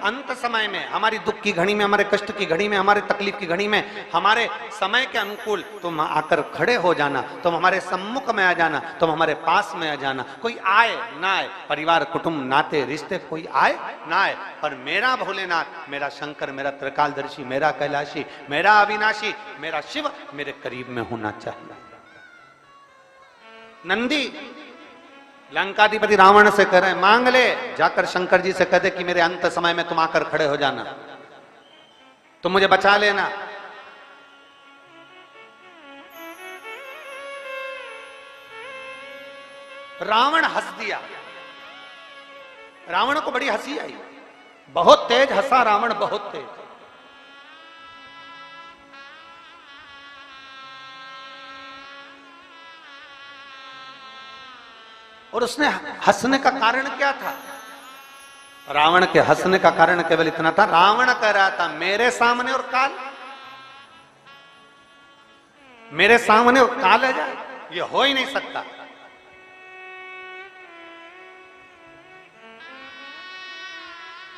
अंत समय में, हमारी दुख की घड़ी में, हमारे कष्ट की घड़ी में, हमारे तकलीफ की घड़ी में, हमारे समय के अनुकूल तुम आकर खड़े हो जाना, तुम हमारे सम्मुख में आ जाना, तुम हमारे पास में आ जाना। कोई आए ना आए, परिवार कुटुंब नाते रिश्ते कोई आए ना आए, पर मेरा भोलेनाथ, मेरा शंकर, मेरा त्रिकालदर्शी, मेरा कैलाशी, मेरा अविनाशी, मेरा शिव मेरे करीब में होना चाहिए। नंदी लंकाधिपति रावण से कह रहे हैं, मांग ले, जाकर शंकर जी से कहते कि मेरे अंत समय में तुम आकर खड़े हो जाना, तुम मुझे बचा लेना। रावण हंस दिया, रावण को बड़ी हंसी आई, बहुत तेज हंसा रावण, बहुत तेज। और उसने हंसने का कारण क्या था? रावण के हंसने का कारण केवल इतना था, रावण कह रहा था मेरे सामने और काल, मेरे सामने और काल आ जाए, ये हो ही नहीं सकता।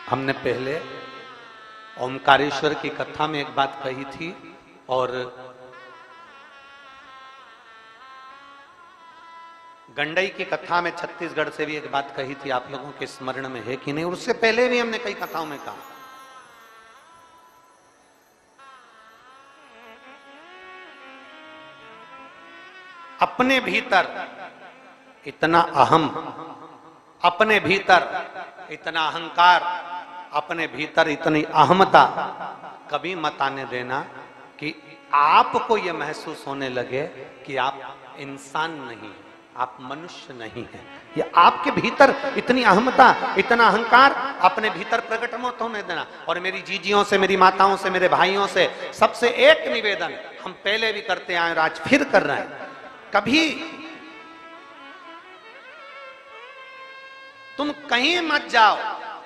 हमने पहले ओमकारेश्वर की कथा में एक बात कही थी, और गंडई की कथा में छत्तीसगढ़ से भी एक बात कही थी, आप लोगों के स्मरण में है कि नहीं? उससे पहले भी हमने कई कथाओं में कहा, अपने भीतर इतना अहम, अपने भीतर इतना अहंकार, अपने भीतर इतनी अहमता कभी मत आने देना कि आपको यह महसूस होने लगे कि आप इंसान नहीं, आप मनुष्य नहीं हैं। ये आपके भीतर इतनी अहमता, इतना अहंकार अपने भीतर प्रकट मत होने देना। और मेरी जीजियों से, मेरी माताओं से, मेरे भाइयों से सबसे एक निवेदन, हम पहले भी करते आए और आज फिर कर रहे हैं, कभी तुम कहीं मत जाओ,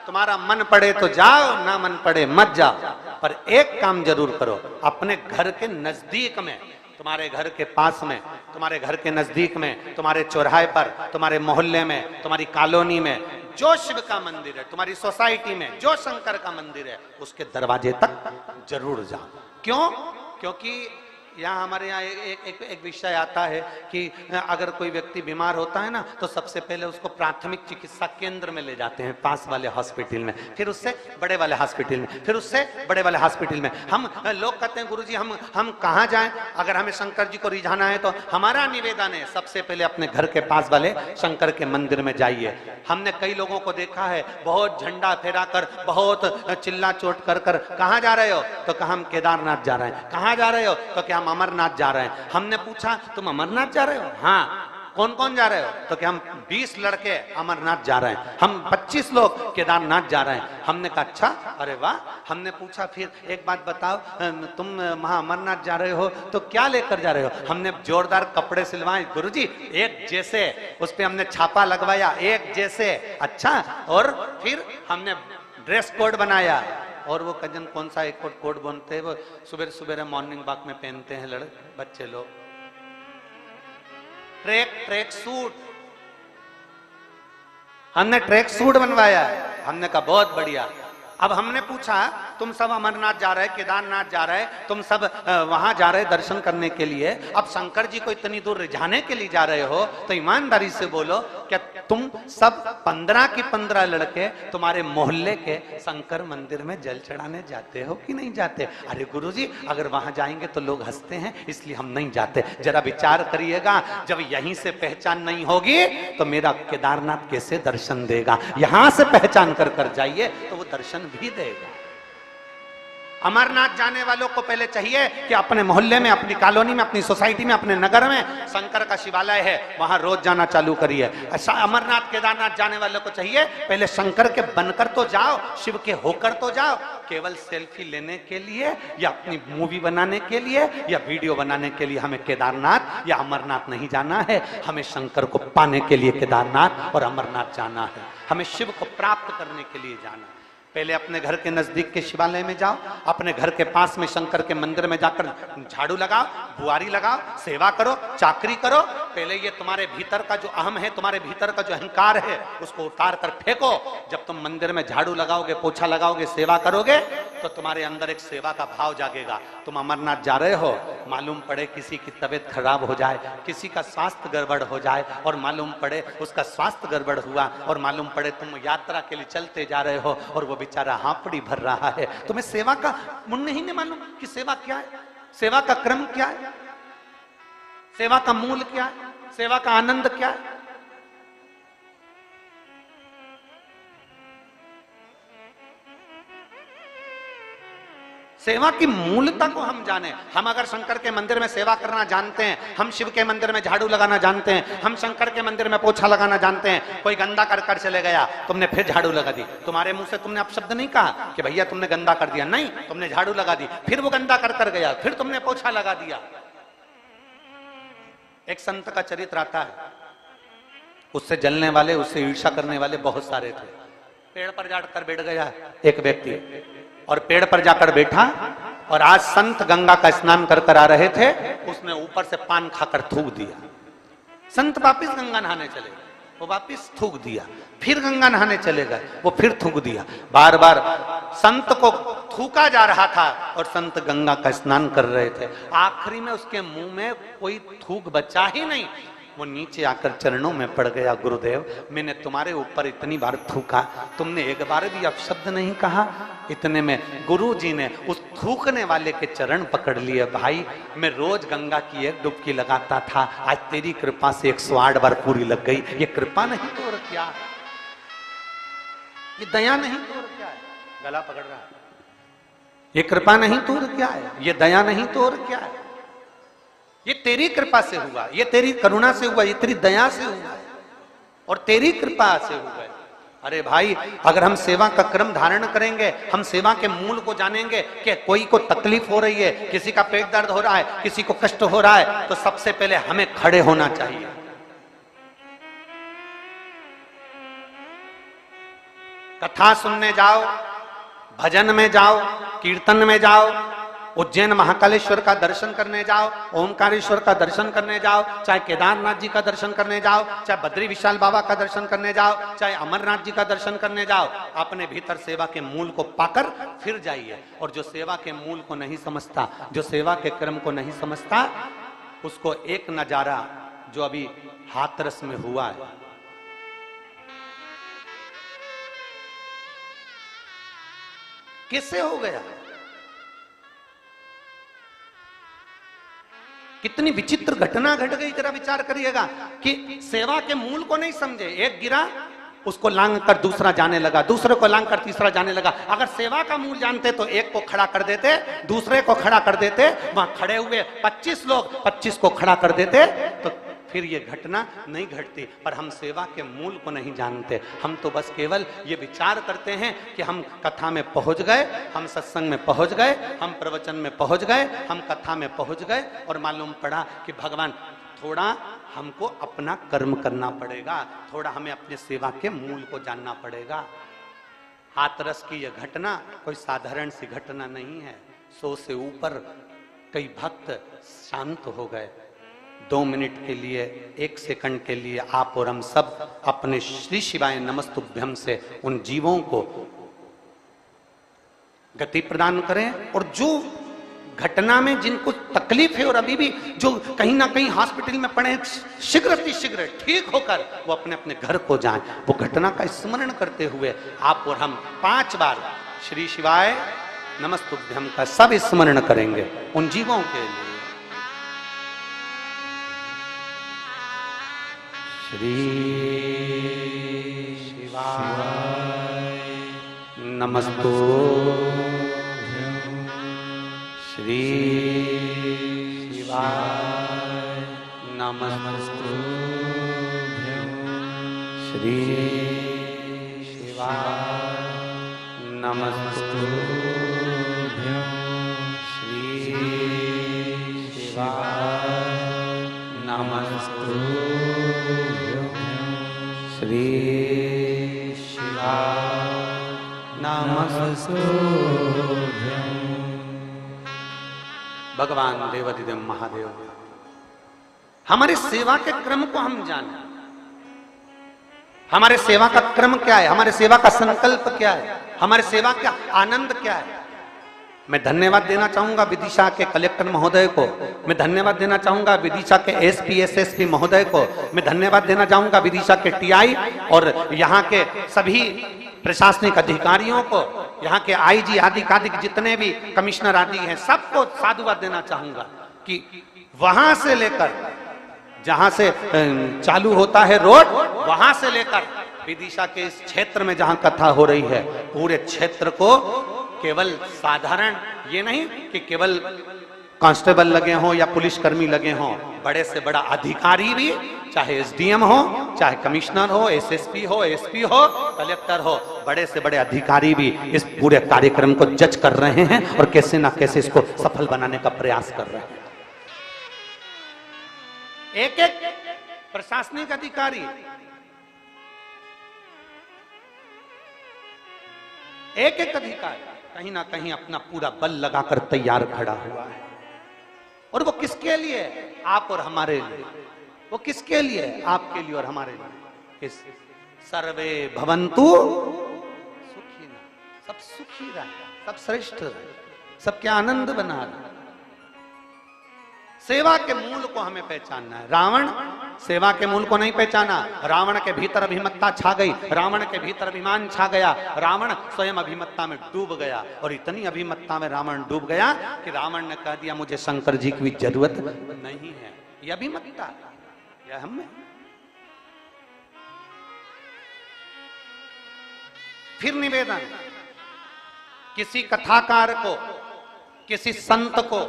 तुम्हारा मन पड़े तो जाओ, ना मन पड़े मत जाओ, पर एक काम जरूर करो, अपने घर के नजदीक में, तुम्हारे घर के पास में, तुम्हारे घर के नजदीक में, तुम्हारे चौराहे पर, तुम्हारे मोहल्ले में, तुम्हारी कॉलोनी में जो शिव का मंदिर है, तुम्हारी सोसाइटी में जो शंकर का मंदिर है, उसके दरवाजे तक जरूर जाओ। क्यों? क्योंकि यहाँ हमारे यहाँ एक विषय आता है कि अगर कोई व्यक्ति बीमार होता है ना, तो सबसे पहले उसको प्राथमिक चिकित्सा केंद्र में ले जाते हैं, पास वाले हॉस्पिटल में, फिर उससे बड़े वाले हॉस्पिटल में, फिर उससे बड़े वाले हॉस्पिटल में। हम लोग कहते हैं गुरुजी हम कहाँ जाएं? अगर हमें शंकर जी को रिझाना है तो हमारा निवेदन है सबसे पहले अपने घर के पास वाले शंकर के मंदिर में जाइए। हमने कई लोगों को देखा है, बहुत झंडा फहरा कर, बहुत चिल्ला चोट कर कर, कहाँ जा रहे हो? तो कहा हम केदारनाथ जा रहे हैं। कहाँ जा रहे हो? तो क्या हम अमरनाथ जा रहे हैं। हमने पूछा तुम अमरनाथ जा रहे हो? हाँ। कौन कौन जा रहे हो? तो क्या हम 20 लड़के अमरनाथ जा रहे हैं, हम 25 लोग केदारनाथ जा रहे हैं। हमने कहा अच्छा, अरे वाह। हमने पूछा फिर एक बात बताओ, तुम वहां अमरनाथ जा रहे हो तो क्या लेकर जा रहे हो? हमने जोरदार कपड़े सिलवाए गुरुजी, एक जैसे, उस पर हमने छापा लगवाया, एक जैसे। अच्छा, और फिर हमने ड्रेस कोड बनाया, और वो कजन कौन सा एक कोड बनते हैं, वो सुबह सुबह मॉर्निंग वॉक में पहनते हैं बच्चे लोग, ट्रैक सूट। हमने ट्रैक सूट बनवाया है। हमने कहा बहुत बढ़िया। अब हमने पूछा तुम सब अमरनाथ जा रहे, केदारनाथ जा रहे, तुम सब वहां जा रहे दर्शन करने के लिए, अब शंकर जी को इतनी दूर रिझाने के लिए जा रहे हो, तो ईमानदारी से बोलो, क्या तुम सब 15 की 15 लड़के तुम्हारे मोहल्ले के शंकर मंदिर में जल चढ़ाने जाते हो कि नहीं जाते? अरे गुरुजी, अगर वहां जाएंगे तो लोग हंसते हैं, इसलिए हम नहीं जाते। जरा विचार करिएगा, जब यहीं से पहचान नहीं होगी तो मेरा केदारनाथ कैसे दर्शन देगा? यहां से पहचान कर कर जाइए तो वो दर्शन भी देगा। अमरनाथ जाने वालों को पहले चाहिए कि अपने मोहल्ले में, अपनी कॉलोनी में, अपनी सोसाइटी में, अपने नगर में शंकर का शिवालय है, वहां रोज जाना चालू करिए। अमरनाथ केदारनाथ जाने वालों को चाहिए पहले शंकर के बनकर तो जाओ, शिव के होकर तो जाओ। केवल सेल्फी लेने के लिए या अपनी मूवी बनाने के लिए या वीडियो बनाने के लिए हमें केदारनाथ या अमरनाथ नहीं जाना है। हमें शंकर को पाने के लिए केदारनाथ और अमरनाथ जाना है, हमें शिव को प्राप्त करने के लिए जाना है। पहले अपने घर के नजदीक के शिवालय में जाओ, अपने घर के पास में शंकर के मंदिर में जाकर झाड़ू लगाओ, बुआरी लगाओ, सेवा करो, चाकरी करो। पहले ये तुम्हारे भीतर का जो अहम है, तुम्हारे भीतर का जो अहंकार है, उसको उतार कर फेंको। जब तुम मंदिर में झाड़ू लगाओगे, पोछा लगाओगे, सेवा करोगे, तो तुम्हारे अंदर एक सेवा का भाव जागेगा। तुम अमरनाथ जा रहे हो, मालूम पड़े किसी की तबीयत खराब हो जाए, किसी का स्वास्थ्य गड़बड़ हो जाए, और मालूम पड़े उसका स्वास्थ्य गड़बड़ हुआ, और मालूम पड़े तुम यात्रा के लिए चलते जा रहे हो और वो बेचारा हांपड़ी भर रहा है, तुम्हें सेवा का पुण्य ही नहीं मालूम कि सेवा क्या है, सेवा का क्रम क्या है, सेवा का मूल क्या है, सेवा का आनंद क्या है। सेवा की मूलता को हम जाने। हम अगर शंकर के मंदिर में सेवा करना जानते हैं, हम शिव के मंदिर में झाड़ू लगाना जानते हैं, हम शंकर के मंदिर में पोछा लगाना जानते हैं, कोई गंदा कर कर चले गया, तुमने फिर झाड़ू लगा दी, तुम्हारे मुंह से तुमने अपशब्द नहीं कहा कि भैया तुमने गंदा कर दिया, नहीं, तुमने झाड़ू लगा दी, फिर वो गंदा कर कर गया, फिर तुमने पोछा लगा दिया। एक संत का चरित्र आता है, उससे जलने वाले, उससे ईर्ष्या करने वाले बहुत सारे थे। पेड़ पर जाकर बैठ गया एक व्यक्ति, और पेड़ पर जाकर बैठा, और आज संत गंगा का स्नान कर कर आ रहे थे, उसने ऊपर से पान खाकर थूक दिया। संत वापिस गंगा नहाने चले गए, वो वापिस थूक दिया, फिर गंगा नहाने चले गए, वो फिर थूक दिया। बार बार संत को थूका जा रहा था और संत गंगा का स्नान कर रहे थे। आखिरी में उसके मुंह में कोई थूक बचा ही नहीं, वो नीचे आकर चरणों में पड़ गया, गुरुदेव मैंने तुम्हारे ऊपर इतनी बार थूका, तुमने एक बार भी अपशब्द नहीं कहा। इतने में गुरु जी ने उस थूकने वाले के चरण पकड़ लिए। भाई मैं रोज गंगा की एक डुबकी लगाता था, आज तेरी कृपा से 108 बार पूरी लग गई। ये कृपा नहीं तो और क्या है, ये दया नहीं तो और क्या है। गला पकड़ रहा है, ये कृपा नहीं तो और क्या है, ये दया नहीं तो और क्या है। ये तेरी कृपा से हुआ, ये तेरी करुणा से हुआ, ये तेरी दया से हुआ, और तेरी कृपा से हुआ। अरे भाई अगर हम सेवा का क्रम धारण करेंगे, हम सेवा के मूल को जानेंगे कि कोई को तकलीफ हो रही है, किसी का पेट दर्द हो रहा है, किसी को कष्ट हो रहा है, तो सबसे पहले हमें खड़े होना चाहिए। कथा सुनने जाओ, भजन में जाओ, कीर्तन में जाओ, उज्जैन महाकालेश्वर का दर्शन करने जाओ, ओमकारेश्वर का दर्शन करने जाओ, चाहे केदारनाथ जी का दर्शन करने जाओ, चाहे बद्री विशाल बाबा का दर्शन करने जाओ, चाहे अमरनाथ जी का दर्शन करने जाओ, अपने भीतर सेवा के मूल को पाकर फिर जाइए। और जो सेवा के मूल को नहीं समझता, जो सेवा के क्रम को नहीं समझता, उसको एक नजारा जो अभी हाथरस में हुआ है, कैसे हो गया, कितनी विचित्र घटना घट गई। जरा विचार करिएगा कि सेवा के मूल को नहीं समझे, एक गिरा उसको लांग कर दूसरा जाने लगा, दूसरे को लांग कर तीसरा जाने लगा। अगर सेवा का मूल जानते तो एक को खड़ा कर देते, दूसरे को खड़ा कर देते, वहां खड़े हुए 25 लोग 25 को खड़ा कर देते, तो फिर ये घटना नहीं घटती। पर हम सेवा के मूल को नहीं जानते, हम तो बस केवल ये विचार करते हैं कि हम कथा में पहुंच गए, हम सत्संग में पहुंच गए, हम प्रवचन में पहुंच गए, हम कथा में पहुंच गए, और मालूम पड़ा कि भगवान थोड़ा हमको अपना कर्म करना पड़ेगा, थोड़ा हमें अपने सेवा के मूल को जानना पड़ेगा। हाथरस की यह घटना कोई साधारण सी घटना नहीं है। 100 से ऊपर कई भक्त शांत हो गए। 2 मिनट के लिए, 1 सेकंड के लिए आप और हम सब अपने श्री शिवाय नमस्तुभ्यम से उन जीवों को गति प्रदान करें। और जो घटना में जिनको तकलीफ है और अभी भी जो कहीं ना कहीं हॉस्पिटल में पड़े, शीघ्र से शीघ्र ठीक होकर वो अपने अपने घर को जाएं। वो घटना का स्मरण करते हुए आप और हम 5 बार श्री शिवाय नमस्तुभ्यम का सब स्मरण करेंगे उन जीवों के लिए। श्री शिवाय नमस्तुभ्यं, श्री शिवाय नमस्तुभ्यं, श्री शिवाय नमस्तुभ्यं, श्री शिवाय नमस्तुभ्यं, श्री शिवाय नमस्तुभ्यं। भगवान देवाधिदेव महादेव, हमारी सेवा के क्रम को हम जाने। हमारे सेवा का क्रम क्या है, हमारे सेवा का संकल्प क्या है, हमारे सेवा का आनंद क्या है। मैं धन्यवाद देना चाहूंगा विदिशा के कलेक्टर महोदय को, मैं धन्यवाद देना चाहूंगा विदिशा के एसपी एसएसपी महोदय को, मैं धन्यवाद देना चाहूंगा विदिशा के टीआई और यहाँ के सभी प्रशासनिक अधिकारियों को, यहाँ के आईजी आदि जितने भी कमिश्नर आदि हैं, सबको साधुवाद देना चाहूंगा कि वहां से लेकर जहां से चालू होता है रोड, वहां से लेकर विदिशा के इस क्षेत्र में जहां कथा हो रही है, पूरे क्षेत्र को केवल साधारण ये नहीं कि केवल कांस्टेबल लगे हों या पुलिसकर्मी लगे हों, बड़े से बड़ा अधिकारी भी, चाहे एसडीएम हो, चाहे कमिश्नर हो, एसएसपी हो, एसपी हो, कलेक्टर हो, बड़े से बड़े अधिकारी भी इस पूरे कार्यक्रम को जज कर रहे हैं और कैसे ना कैसे इसको सफल बनाने का प्रयास कर रहे हैं। एक एक प्रशासनिक अधिकारी, एक एक अधिकारी कहीं ना कहीं अपना पूरा बल लगाकर तैयार खड़ा हुआ है। और वो किसके लिए? आप और हमारे लिए। वो किसके लिए? आपके लिए और हमारे लिए। इस सर्वे भवन्तु सुखिनः, सब सुखी रहे, सब श्रेष्ठ रहे, सबके आनंद बना रहे। सेवा के मूल को हमें पहचानना है। रावण सेवा के मूल को नहीं पहचाना, रावण के भीतर अभिमत्ता छा गई, रावण के भीतर अभिमान छा गया, रावण स्वयं अभिमत्ता में डूब गया। और इतनी अभिमत्ता में रावण डूब गया कि रावण ने कह दिया मुझे शंकर जी की जरूरत नहीं है। यह अभिमत्ता, यह हम में। फिर निवेदन, किसी कथाकार को, किसी संत को,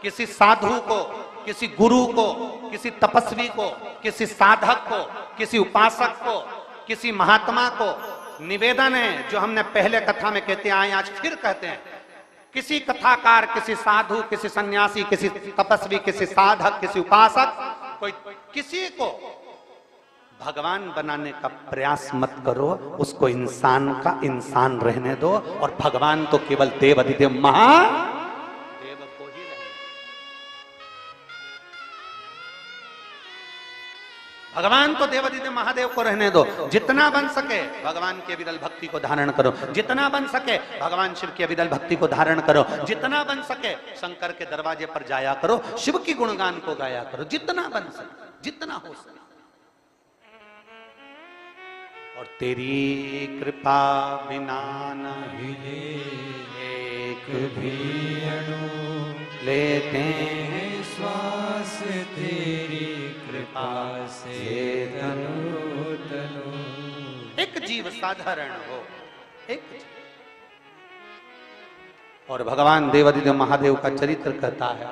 किसी साधु को, किसी गुरु को, किसी तपस्वी को, किसी साधक को, किसी उपासक को, किसी महात्मा को निवेदन है, जो हमने पहले कथा में कहते आए, आज फिर कहते हैं, किसी कथाकार, किसी साधु, किसी सन्यासी, किसी तपस्वी, किसी साधक, किसी उपासक, कोई किसी को भगवान बनाने का प्रयास मत करो, उसको इंसान का इंसान रहने दो। और भगवान तो केवल देव अधिदेव महादेव को ही रहने। भगवान तो देव अधिदेव महादेव को रहने दो। जितना बन सके भगवान की अविरल भक्ति को धारण करो, जितना बन सके भगवान शिव की अविरल भक्ति को धारण करो, जितना बन सके शंकर के दरवाजे पर जाया करो, शिव की गुणगान को गाया करो, जितना बन सके, जितना हो सके। और तेरी कृपा बिना नहीं एक भी अणु लेते हैं श्वास, तेरी कृपा से तनु तनु। एक जीव साधारण हो, एक जीव। और भगवान देवाधिदेव महादेव का चरित्र कहता है,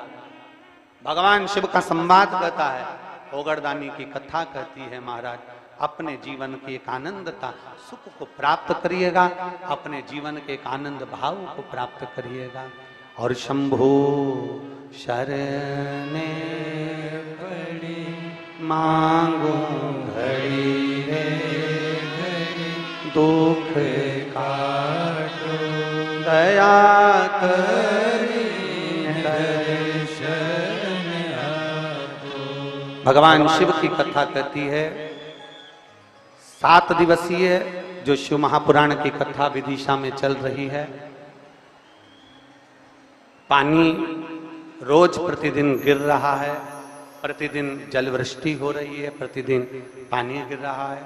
भगवान शिव का संवाद कहता है, ओगरदानी की कथा कहती है, महाराज अपने जीवन के एक आनंदता सुख को प्राप्त करिएगा, अपने जीवन के एक आनंद भाव को प्राप्त करिएगा। और शंभु शरणे पड़ी मांगू घड़ी रे घड़ी, दुख काटो दया करी दर्शन आपो। भगवान शिव की कथा कहती है, 7 दिवसीय जो शिव महापुराण की कथा विदिशा में चल रही है। पानी रोज प्रतिदिन गिर रहा है, प्रतिदिन जलवृष्टि हो रही है, प्रतिदिन पानी गिर रहा है,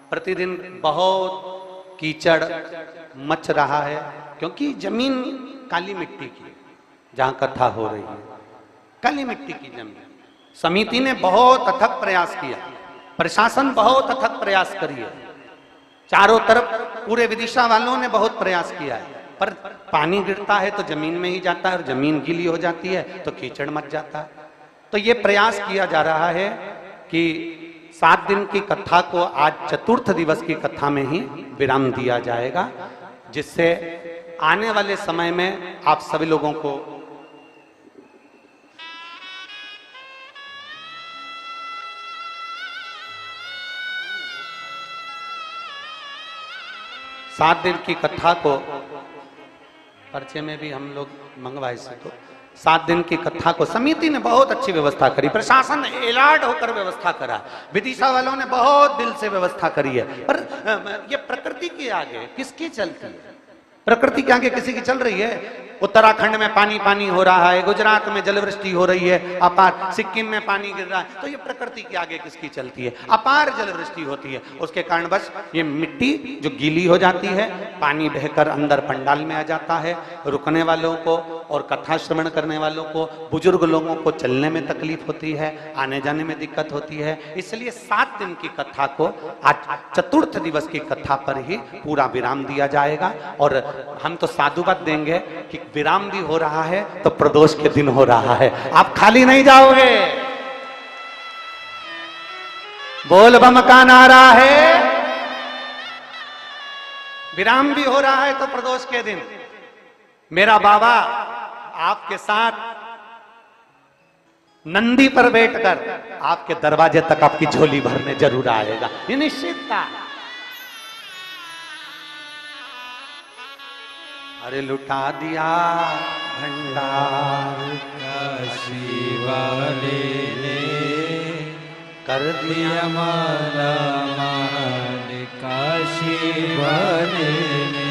प्रतिदिन बहुत कीचड़ मच रहा है, क्योंकि जमीन काली मिट्टी की, जहां कथा हो रही है काली मिट्टी की जमीन। समिति ने बहुत अथक प्रयास किया, प्रशासन बहुत अथक प्रयास करी है, चारों तरफ पूरे विदिशा वालों ने बहुत प्रयास किया है, पर पानी गिरता है तो जमीन में ही जाता है, और जमीन गीली हो जाती है तो कीचड़ मच जाता है। तो ये प्रयास किया जा रहा है कि 7 दिन की कथा को आज चतुर्थ दिवस की कथा में ही विराम दिया जाएगा, जिससे आने वाले समय में आप सभी लोगों को सात दिन की कथा को पर्चे में भी हम लोग मंगवाए से तो 7 दिन की कथा को समिति ने बहुत अच्छी व्यवस्था करी, प्रशासन एलार्ट होकर व्यवस्था करा, विदिशा वालों ने बहुत दिल से व्यवस्था करी है। पर ये प्रकृति के आगे किसकी चलती है? प्रकृति के आगे किसी की चल रही है? उत्तराखंड में पानी पानी हो रहा है, गुजरात में जलवृष्टि हो रही है अपार, सिक्किम में पानी गिर रहा है, तो ये प्रकृति के आगे किसकी चलती है? अपार जलवृष्टि होती है, उसके कारण बस ये मिट्टी जो गीली हो जाती है, पानी बहकर अंदर पंडाल में आ जाता है, रुकने वालों को और कथा श्रवण करने वालों को, बुजुर्ग लोगों को चलने में तकलीफ होती है, आने जाने में दिक्कत होती है। इसलिए 7 दिन की कथा को आज चतुर्थ दिवस की कथा पर ही पूरा विराम दिया जाएगा। और हम तो साधुवाद देंगे कि विराम भी हो रहा है तो प्रदोष के दिन हो रहा है, आप खाली नहीं जाओगे। बोल बम का नारा है, विराम भी हो रहा है तो प्रदोष के दिन मेरा बाबा आपके साथ नंदी पर बैठकर आपके दरवाजे तक आपकी झोली भरने जरूर आएगा, ये निश्चित था। अरे लुटा दिया भंडार काशी वाले ने, कर दिया माला माल काशी वाले ने।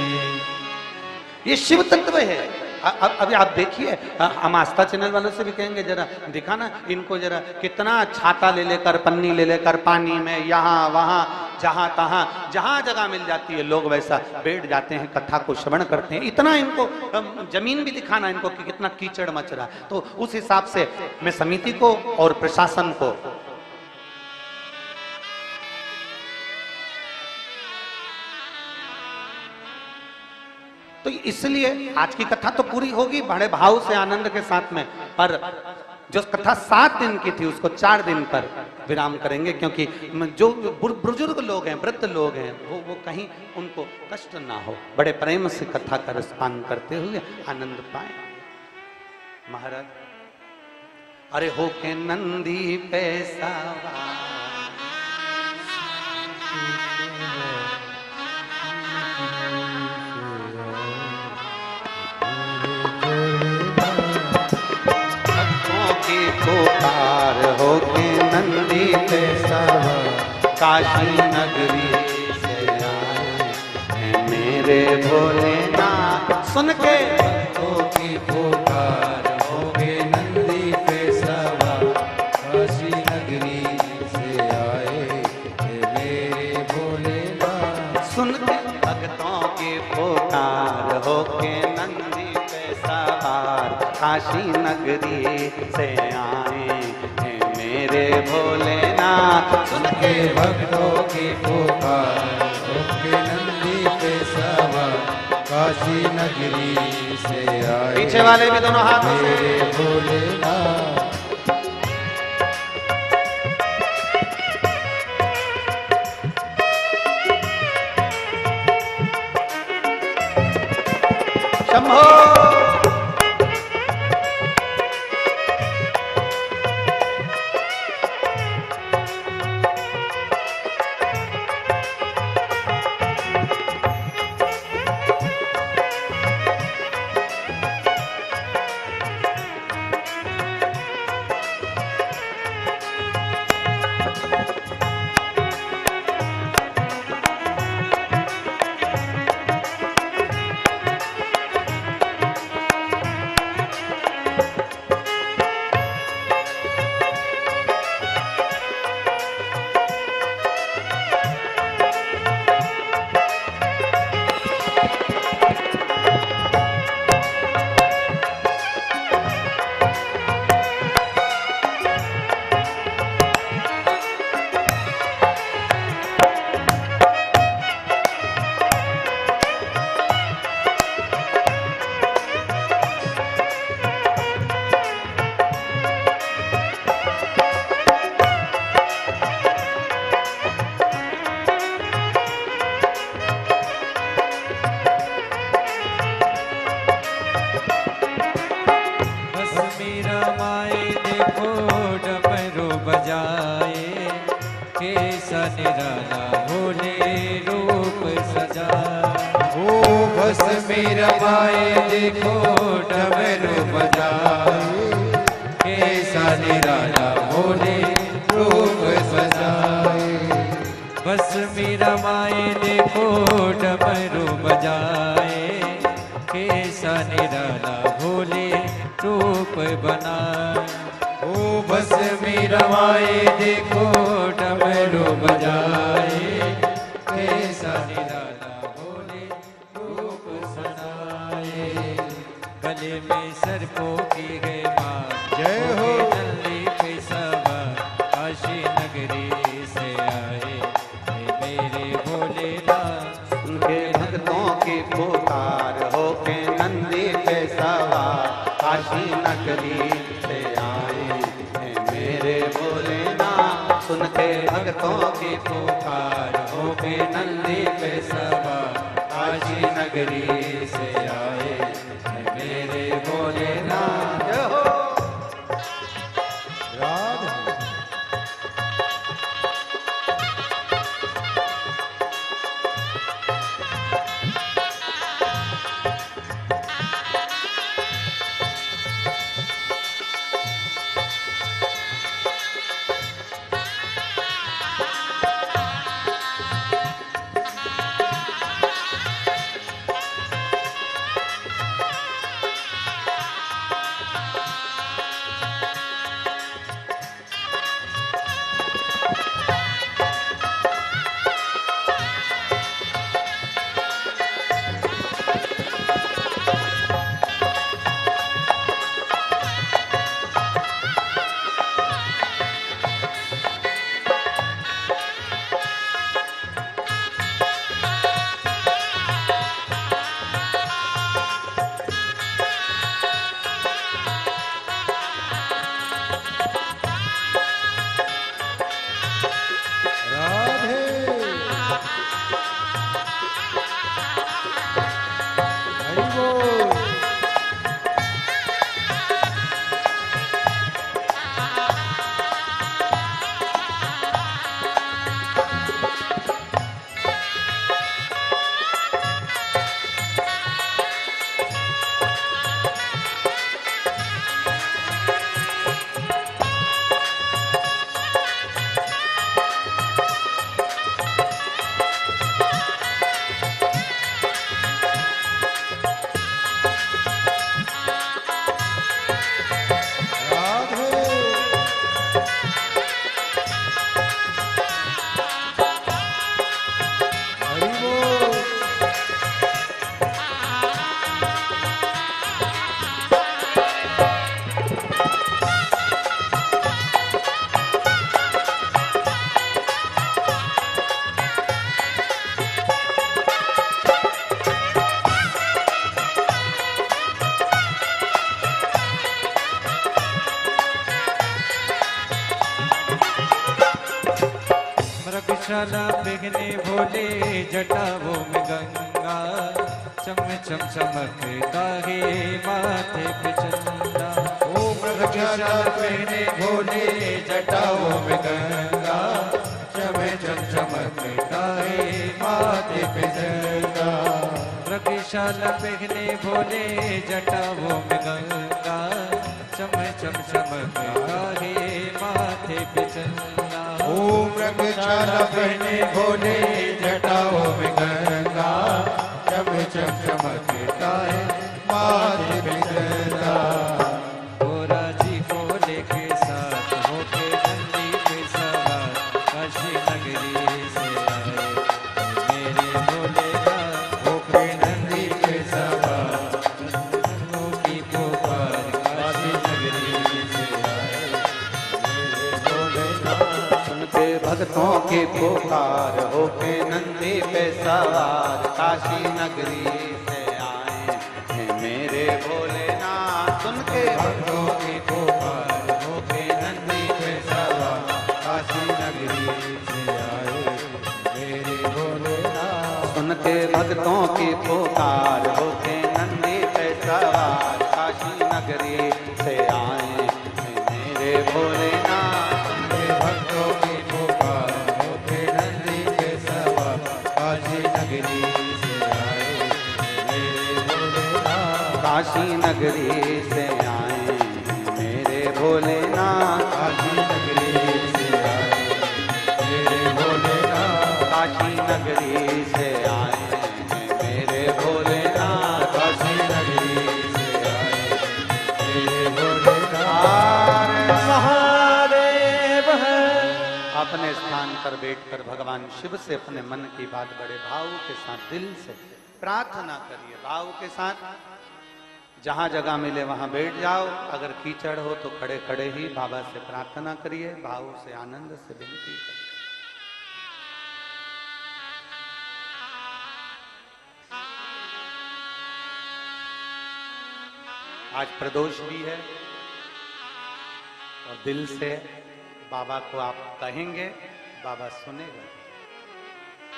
ये शिव तत्व है। अभी आप देखिए, हम आस्था चैनल वालों से भी कहेंगे जरा दिखाना इनको, जरा कितना छाता ले लेकर, पन्नी ले लेकर पानी में यहाँ वहाँ जहाँ तहाँ जहाँ जगह मिल जाती है लोग वैसा बैठ जाते हैं, कथा को श्रवण करते हैं। इतना इनको जमीन भी दिखाना इनको कि कितना कीचड़ मच रहा है। तो उस हिसाब से मैं समिति को और प्रशासन को तो इसलिए आज की कथा तो पूरी होगी बड़े भाव से आनंद के साथ में, पर जो कथा 7 दिन की थी उसको 4 दिन पर विराम करेंगे, क्योंकि जो बुजुर्ग लोग हैं, वृद्ध लोग हैं, वो कहीं उनको कष्ट ना हो, बड़े प्रेम से कथा का रसपान करते हुए आनंद पाए। महाराज अरे हो के नंदी पे सवार, पुकार हो के नंदी पे सवार, काशी नगरी से आए हैं मेरे भोलेनाथ। सुन के भक्तों की पुकार हो के नंदी पे सवार, काशी नगरी से आए हैं मेरे भोलेनाथ। सुन के भक्तों की पुकार हो के नंदी पे सवार, काशी नगरी से आए हैं मेरे भोलेनाथ। सुन के भक्तों की पुकार हो के नंदी पे सवार, काशी नगरी से आए पीछे वाले भी दोनों हाथों से मेरे भोलेनाथ। शंभो। बस मेरा भाई देखो डमरू बजाए, कैसा निराला भोले रूप सजाए। बस मीरा माए देखो डमरू बजाए, कैसा निराला भोले रूप बनाए। ओ बस मेरा माए देखो डमरू बजाए, कैसा निराला भोले रूप सजाए। गले में सर्पों की गए माँ, जय हो। नल्ली पे सवार काशी नगरी से आए, हे मेरे भोलेनाथ। उनके भक्तों की पुकार हो के नंदी पे सवार काशी नगरी से आए हैं मेरे भोलेनाथ। सुन के भक्तों की पुकार हो के नंदी पे सवार काशी नगरी से आए हैं मेरे भोलेनाथ। जय हो। राधे हरि बोल। मृगशाला बिघने भोले जटाओं में गंगा, चम चम चमकता है माथे पे चंदा। ओ मृगशाला बिघने भोले जटाओं में गंगा, चम चम चमकता है माथे पे चंदा। मृगशाला बिघने भोले जटाओं में गंगा, चम चम चमकता है माथे पे चंदा। ओ मृगशाला बिघने भोले जटाओं में गंगा, चम चम चमकता है माथे पे चंदा। गोरा जी को लेके साथ होके नंदी पे सवार काशी नगरी से आए, मेरे भोलेनाथ। होके नंदी पे सवार नंदों की पुकार काशी नगरी से आए, मेरे भोलेनाथ। सुन के भक्तों की पुकार हो के नंदी पे सवार काशी नगरी से आए हैं मेरे भोलेनाथ। सुन के भक्तों की पुकार होके नंदी पे सवार काशी नगरी से आए मेरे भोलेनाथ। सुन के भक्तों की पुकार हो के नंदी पे सवार काशी नगरी से आए हैं मेरे भोलेनाथ। मेरे भक्तों की पुकार होके नंदी पे सवार काशी नगरी से आए मेरे काशी नगरी से आए मेरे भोलेनाथ, काशी नगरी से आए मेरे भोलेनाथ, काशी नगरी से आए मेरे भोलेनाथ, काशी नगरी से आए मेरे भोलेनाथ। महादेव है। अपने स्थान पर बैठकर भगवान शिव से अपने मन की बात बड़े भाव के साथ दिल से प्रार्थना करिए। भाव के साथ जहां जगह मिले वहां बैठ जाओ। अगर कीचड़ हो तो खड़े खड़े ही बाबा से प्रार्थना करिए, भाव से आनंद से विनती करिए। आज प्रदोष भी है और दिल से बाबा को आप कहेंगे, बाबा सुनेगा।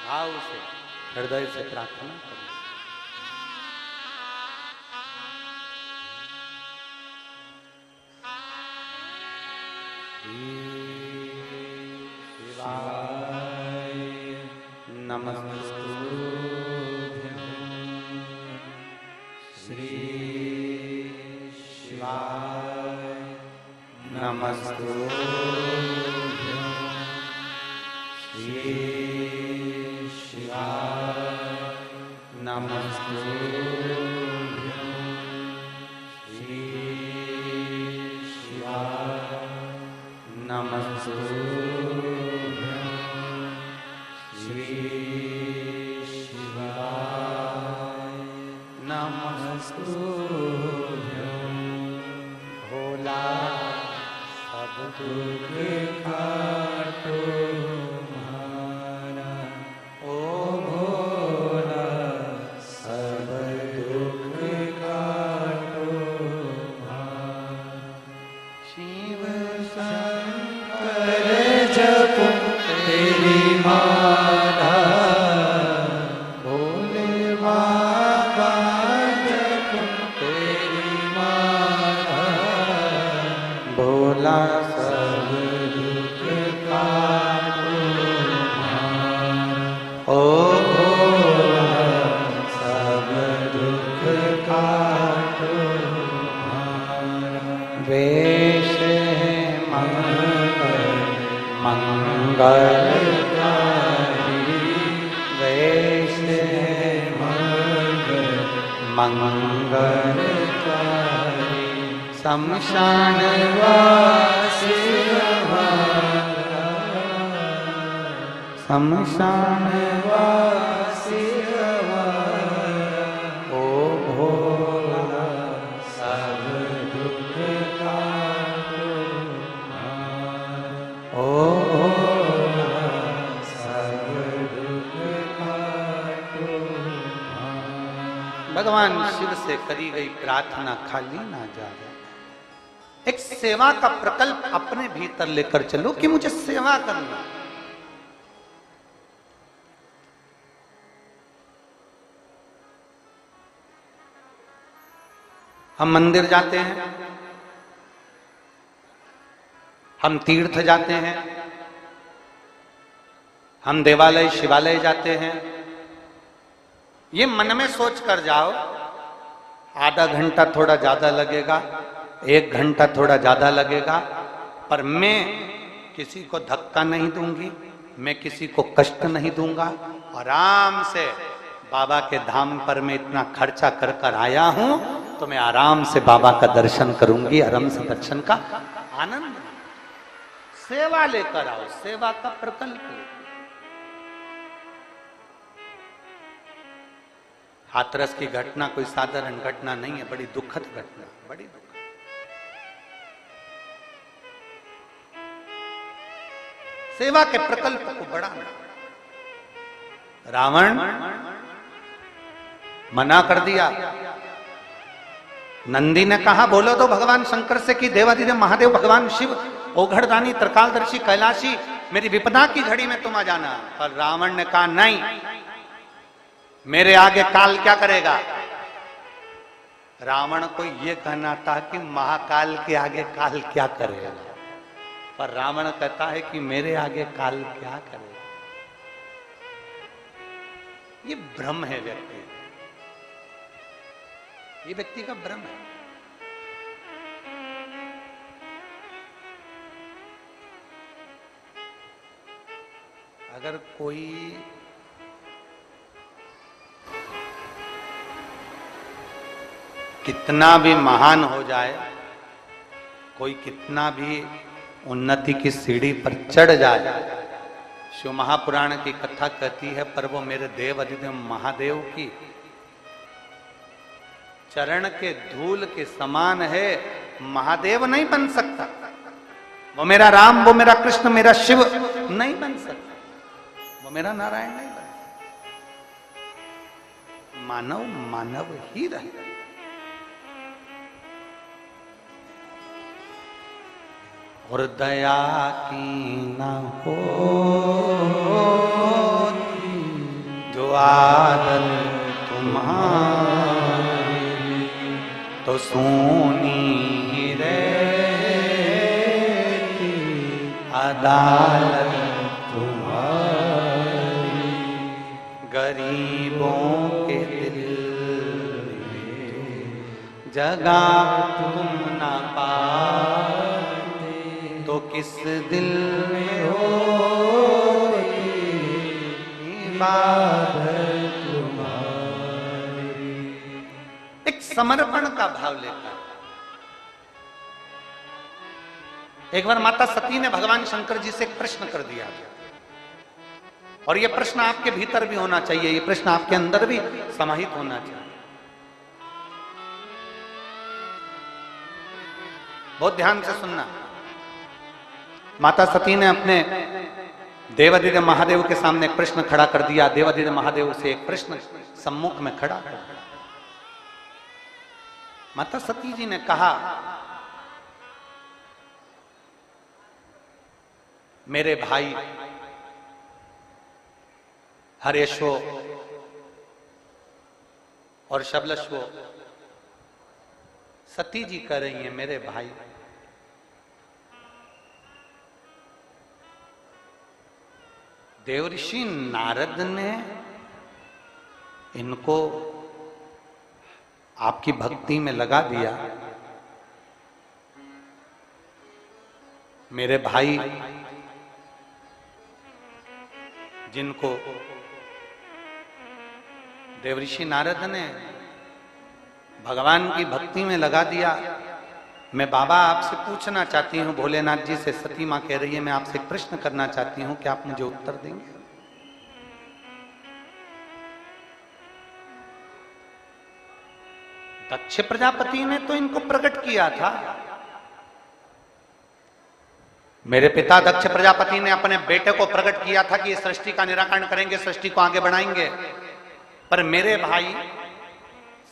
भाव से हृदय से प्रार्थना करिए। शिवाय नमस्तुभ्यं श्री शिवाय नमस्तुभ्यं श्री शिवाय नमस्तुभ्यं श्री शिवाय नमस्तुभ्यं श्री शिवाय नमस्तुभ्यं। भोला सब दुख काटो तुम्हारा, ओ भोला सब दुख काटो तुम्हारा। शिव शंकर जप तेरी माला, भोले बाबा जप तेरी माला, भोला सब दुख काटो तुम्हारा, ओ भोला सब दुख काटो तुम्हारा। वेश है मंगलकारी, वेश है मंगलकारी, शमशान वासी हमारा, शमशान वासी हमारा, ओ भोला सब दुख काटो तुम्हारा, ओ भोला सब दुख काटो तुम्हारा। भगवान शिव से करी गई प्रार्थना खाली ना जाए। एक सेवा का प्रकल्प अपने भीतर लेकर चलो कि मुझे सेवा करना। हम मंदिर जाते हैं, हम तीर्थ जाते हैं, हम देवालय शिवालय जाते हैं। ये मन में सोच कर जाओ, आधा घंटा थोड़ा ज्यादा लगेगा, 1 घंटा थोड़ा ज्यादा लगेगा, पर मैं किसी को धक्का नहीं दूंगी, मैं किसी को कष्ट नहीं दूंगा। आराम से बाबा के धाम पर मैं इतना खर्चा कर कर आया हूं, तो मैं आराम से बाबा का दर्शन करूंगी, आराम से दर्शन का आनंद। सेवा लेकर आओ, सेवा का प्रकल्प। हाथरस की घटना कोई साधारण घटना नहीं है, बड़ी दुखद घटना, बड़ी दुखद। सेवा के प्रकल्प को बढ़ाना। रावण मना कर दिया। नंदी ने कहा बोलो तो भगवान शंकर से कि देवाधिदेव महादेव भगवान शिव ओघड़दानी त्रिकालदर्शी कैलाशी मेरी विपदा की घड़ी में तुम आ जाना। पर रावण ने कहा नहीं, मेरे आगे काल क्या करेगा। रावण को यह कहना था कि महाकाल के आगे काल क्या करेगा, पर रावण कहता है कि मेरे आगे काल क्या करेगा। ये भ्रम है व्यक्ति। ये व्यक्ति का भ्रम है। अगर कोई कितना भी महान हो जाए, कोई कितना भी उन्नति की सीढ़ी पर चढ़ जाए, शिव महापुराण की कथा कहती है, पर वो मेरे देव अधिदेव महादेव की चरण के धूल के समान है, महादेव नहीं बन सकता। वो मेरा राम, वो मेरा कृष्ण, मेरा शिव नहीं बन सकता, वो मेरा नारायण नहीं बन सकता। मानव मानव ही रहे। और दया की न हो जो आदत तुम्हारी, तो सोनी रहती अदालत तुम्हारी। गरीबों के दिल में जगह तुम ना पाते, तो किस दिल में होती इबादत तुम्हारी। एक समर्पण का भाव लेकर एक बार माता सती ने भगवान शंकर जी से एक प्रश्न कर दिया, और यह प्रश्न आपके भीतर भी होना चाहिए, यह प्रश्न आपके अंदर भी समाहित होना चाहिए। बहुत ध्यान से सुनना। माता सती ने अपने देवाधिदेव महादेव के सामने एक प्रश्न खड़ा कर दिया। देवाधिदेव महादेव से एक प्रश्न सम्मुख में खड़ा कर। माता सती जी ने कहा, मेरे भाई हरेशो और शबलशो, सती जी कह रही हैं, मेरे भाई देवऋषि नारद ने इनको आपकी भक्ति में लगा दिया। मेरे भाई जिनको देवऋषि नारद ने भगवान की भक्ति में लगा दिया, मैं बाबा आपसे पूछना चाहती हूँ, भोलेनाथ जी से सती माँ कह रही है, मैं आपसे एक प्रश्न करना चाहती हूँ, क्या आप मुझे उत्तर देंगे? दक्ष प्रजापति ने तो इनको प्रकट किया था। मेरे पिता दक्ष प्रजापति ने अपने बेटे को प्रकट किया था कि ये सृष्टि का निराकरण करेंगे, सृष्टि को आगे बढ़ाएंगे। पर मेरे भाई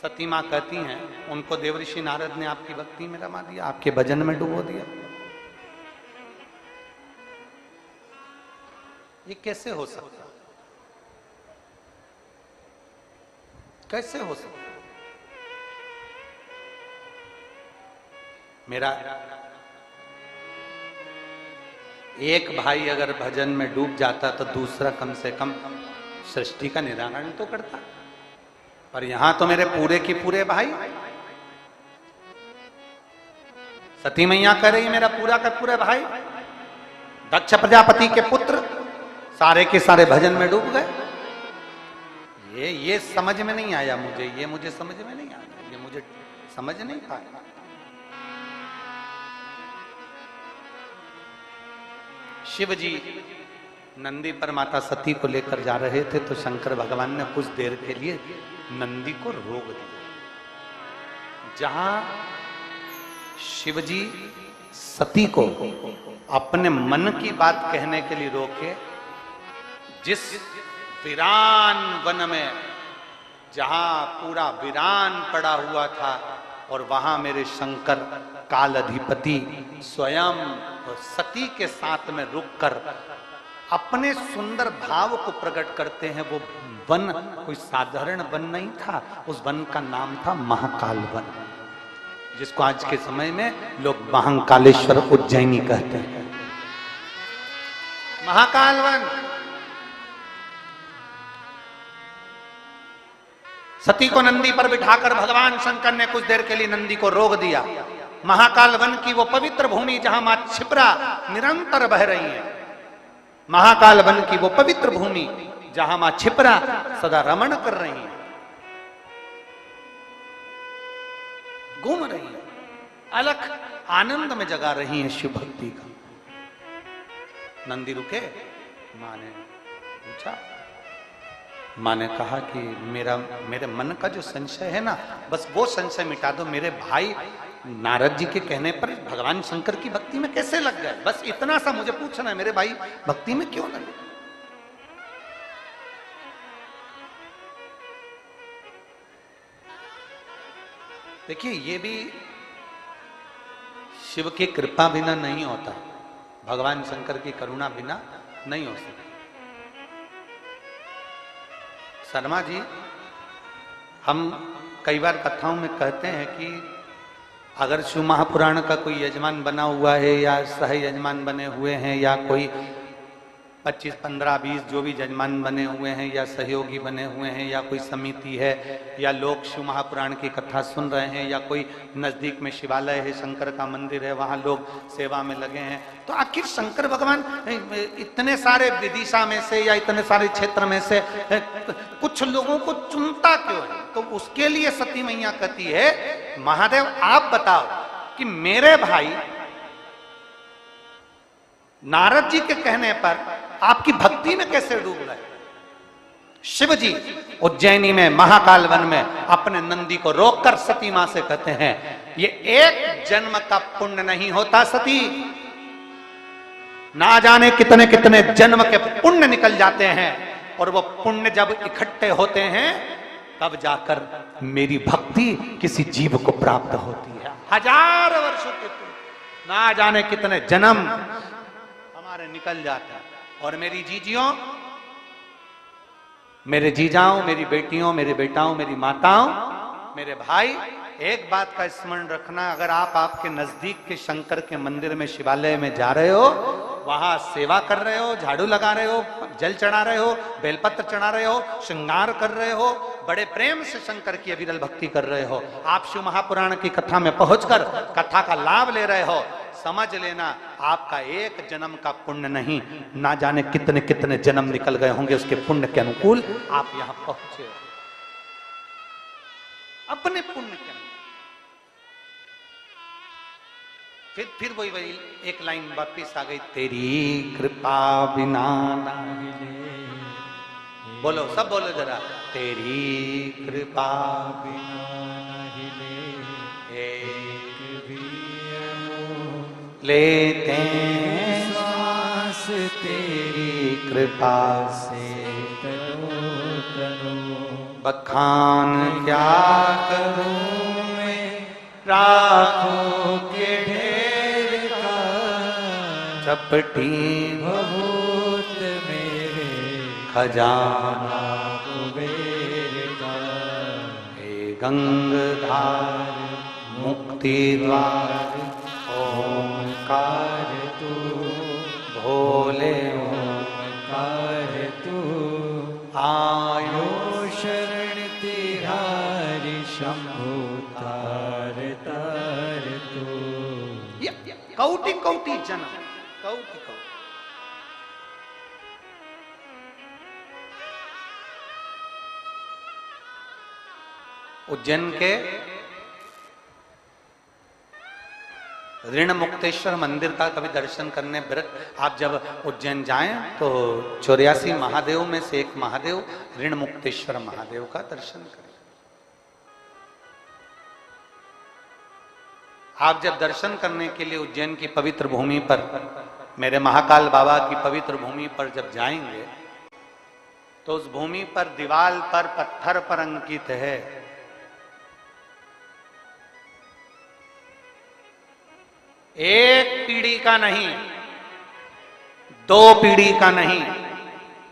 सती मां कहती हैं, उनको देवऋषि नारद ने आपकी भक्ति में रमा दिया, आपके भजन में डुबो दिया। ये कैसे हो सकता? कैसे हो सकता? मेरा एक भाई अगर भजन में डूब जाता तो दूसरा कम से कम सृष्टि का निराकरण तो करता। पर यहां तो मेरे पूरे की पूरे भाई, सती मैया कह रही मेरा पूरा का पूरे भाई दक्ष प्रजापति के पुत्र सारे के सारे भजन में डूब गए। ये समझ में नहीं आया मुझे, ये मुझे समझ में नहीं आया, ये मुझे समझ नहीं पाया। शिव जी नंदी पर माता सती को लेकर जा रहे थे तो शंकर भगवान ने कुछ देर के लिए नंदी को रोक दिया। जहां शिव जी सती को अपने मन की बात कहने के लिए रोके, जिस वीरान वन में जहां पूरा वीरान पड़ा हुआ था, और वहां मेरे शंकर काल अधिपति स्वयं सती के साथ में रुककर अपने सुंदर भाव को प्रकट करते हैं। वो वन कोई साधारण वन नहीं था, उस वन का नाम था महाकाल वन, जिसको आज के समय में लोग महाकालेश्वर उज्जैनी कहते हैं। महाकाल वन। सती को नंदी पर बिठाकर भगवान शंकर ने कुछ देर के लिए नंदी को रोक दिया। महाकाल वन की वो पवित्र भूमि जहां मां क्षिप्रा निरंतर बह रही है, महाकाल वन की वो पवित्र भूमि जहां मां क्षिप्रा सदा रमण कर रही है, घूम रही है, अलख आनंद में जगा रही है शिव भक्ति का। नंदी रुके, मां ने पूछा, मां ने कहा कि मेरे मन का जो संशय है ना, बस वो संशय मिटा दो। मेरे भाई नारद जी के कहने पर भगवान शंकर की भक्ति में कैसे लग गए, बस इतना सा मुझे पूछना है, मेरे भाई भक्ति में क्यों लगे। देखिए, ये भी शिव की कृपा बिना नहीं होता, भगवान शंकर की करुणा बिना नहीं हो सकती। शर्मा जी, हम कई बार कथाओं में कहते हैं कि अगर शिव महापुराण का कोई यजमान बना हुआ है या सह यजमान बने हुए हैं या कोई 25, 15, 20 जो भी यजमान बने हुए हैं या सहयोगी बने हुए हैं या कोई समिति है या लोग शिव महापुराण की कथा सुन रहे हैं या कोई नजदीक में शिवालय है, शंकर का मंदिर है, वहां लोग सेवा में लगे हैं, तो आखिर शंकर भगवान इतने सारे विदिशा में से या इतने सारे क्षेत्र में से कुछ लोगों को चुनता क्यों है। तो उसके लिए सती मैया कहती है, महादेव आप बताओ कि मेरे भाई नारद जी के कहने पर आपकी भक्ति में कैसे डूब गए। शिव जी उज्जैनी में महाकाल वन में अपने नंदी को रोककर सती मां से कहते हैं, ये एक जन्म का पुण्य नहीं होता सती, ना जाने कितने कितने जन्म के पुण्य निकल जाते हैं, और वो पुण्य जब इकट्ठे होते हैं तब जाकर मेरी भक्ति किसी जीव को प्राप्त होती है। 1000 वर्षों के पुण्य, ना जाने कितने जन्म हमारे निकल जाता है। और मेरी जीजियों, मेरे जीजाओं, मेरी बेटियों, मेरे बेटाओं, मेरी माताओं, मेरे भाई, एक बात का स्मरण रखना, अगर आप आपके नजदीक के शंकर के मंदिर में, शिवालय में जा रहे हो, वहां सेवा कर रहे हो, झाड़ू लगा रहे हो, जल चढ़ा रहे हो, बेलपत्र चढ़ा रहे हो, श्रृंगार कर रहे हो, बड़े प्रेम से शंकर की अविरल भक्ति कर रहे हो, आप शिव महापुराण की कथा में पहुंचकर कथा का लाभ ले रहे हो, समझ लेना आपका एक जन्म का पुण्य नहीं, ना जाने कितने कितने जन्म निकल गए होंगे उसके पुण्य के अनुकूल आप यहां पहुंचे हो, अपने पुण्य के अनुकूल। फिर वही एक लाइन वापिस आ गई, तेरी कृपा बिना नहीं, बोलो सब बोलो जरा, तेरी कृपा बिना नहीं लेते श्वास तेरी कृपा से, बखान क्या करूं मैं राखों के ढेर का, चपटी भभूत मेरे खजाना कुबेर का, हे गंगाधार मुक्ति द्वार, ओंकार तू भोले, ओंकार तू आयो शरण तिहारी, शंभु तार तार तू। कौटि कौटि जन्म, कौटि कौटि। उज्जैन के ऋण मुक्तेश्वर मंदिर का कभी दर्शन करने आप जब उज्जैन जाएं तो 84 महादेव में से एक महादेव ऋण मुक्तेश्वर महादेव का दर्शन करें। आप जब दर्शन करने के लिए उज्जैन की पवित्र भूमि पर, मेरे महाकाल बाबा की पवित्र भूमि पर जब जाएंगे तो उस भूमि पर दीवाल पर पत्थर पर अंकित है, एक पीढ़ी का नहीं, 2 पीढ़ी का नहीं,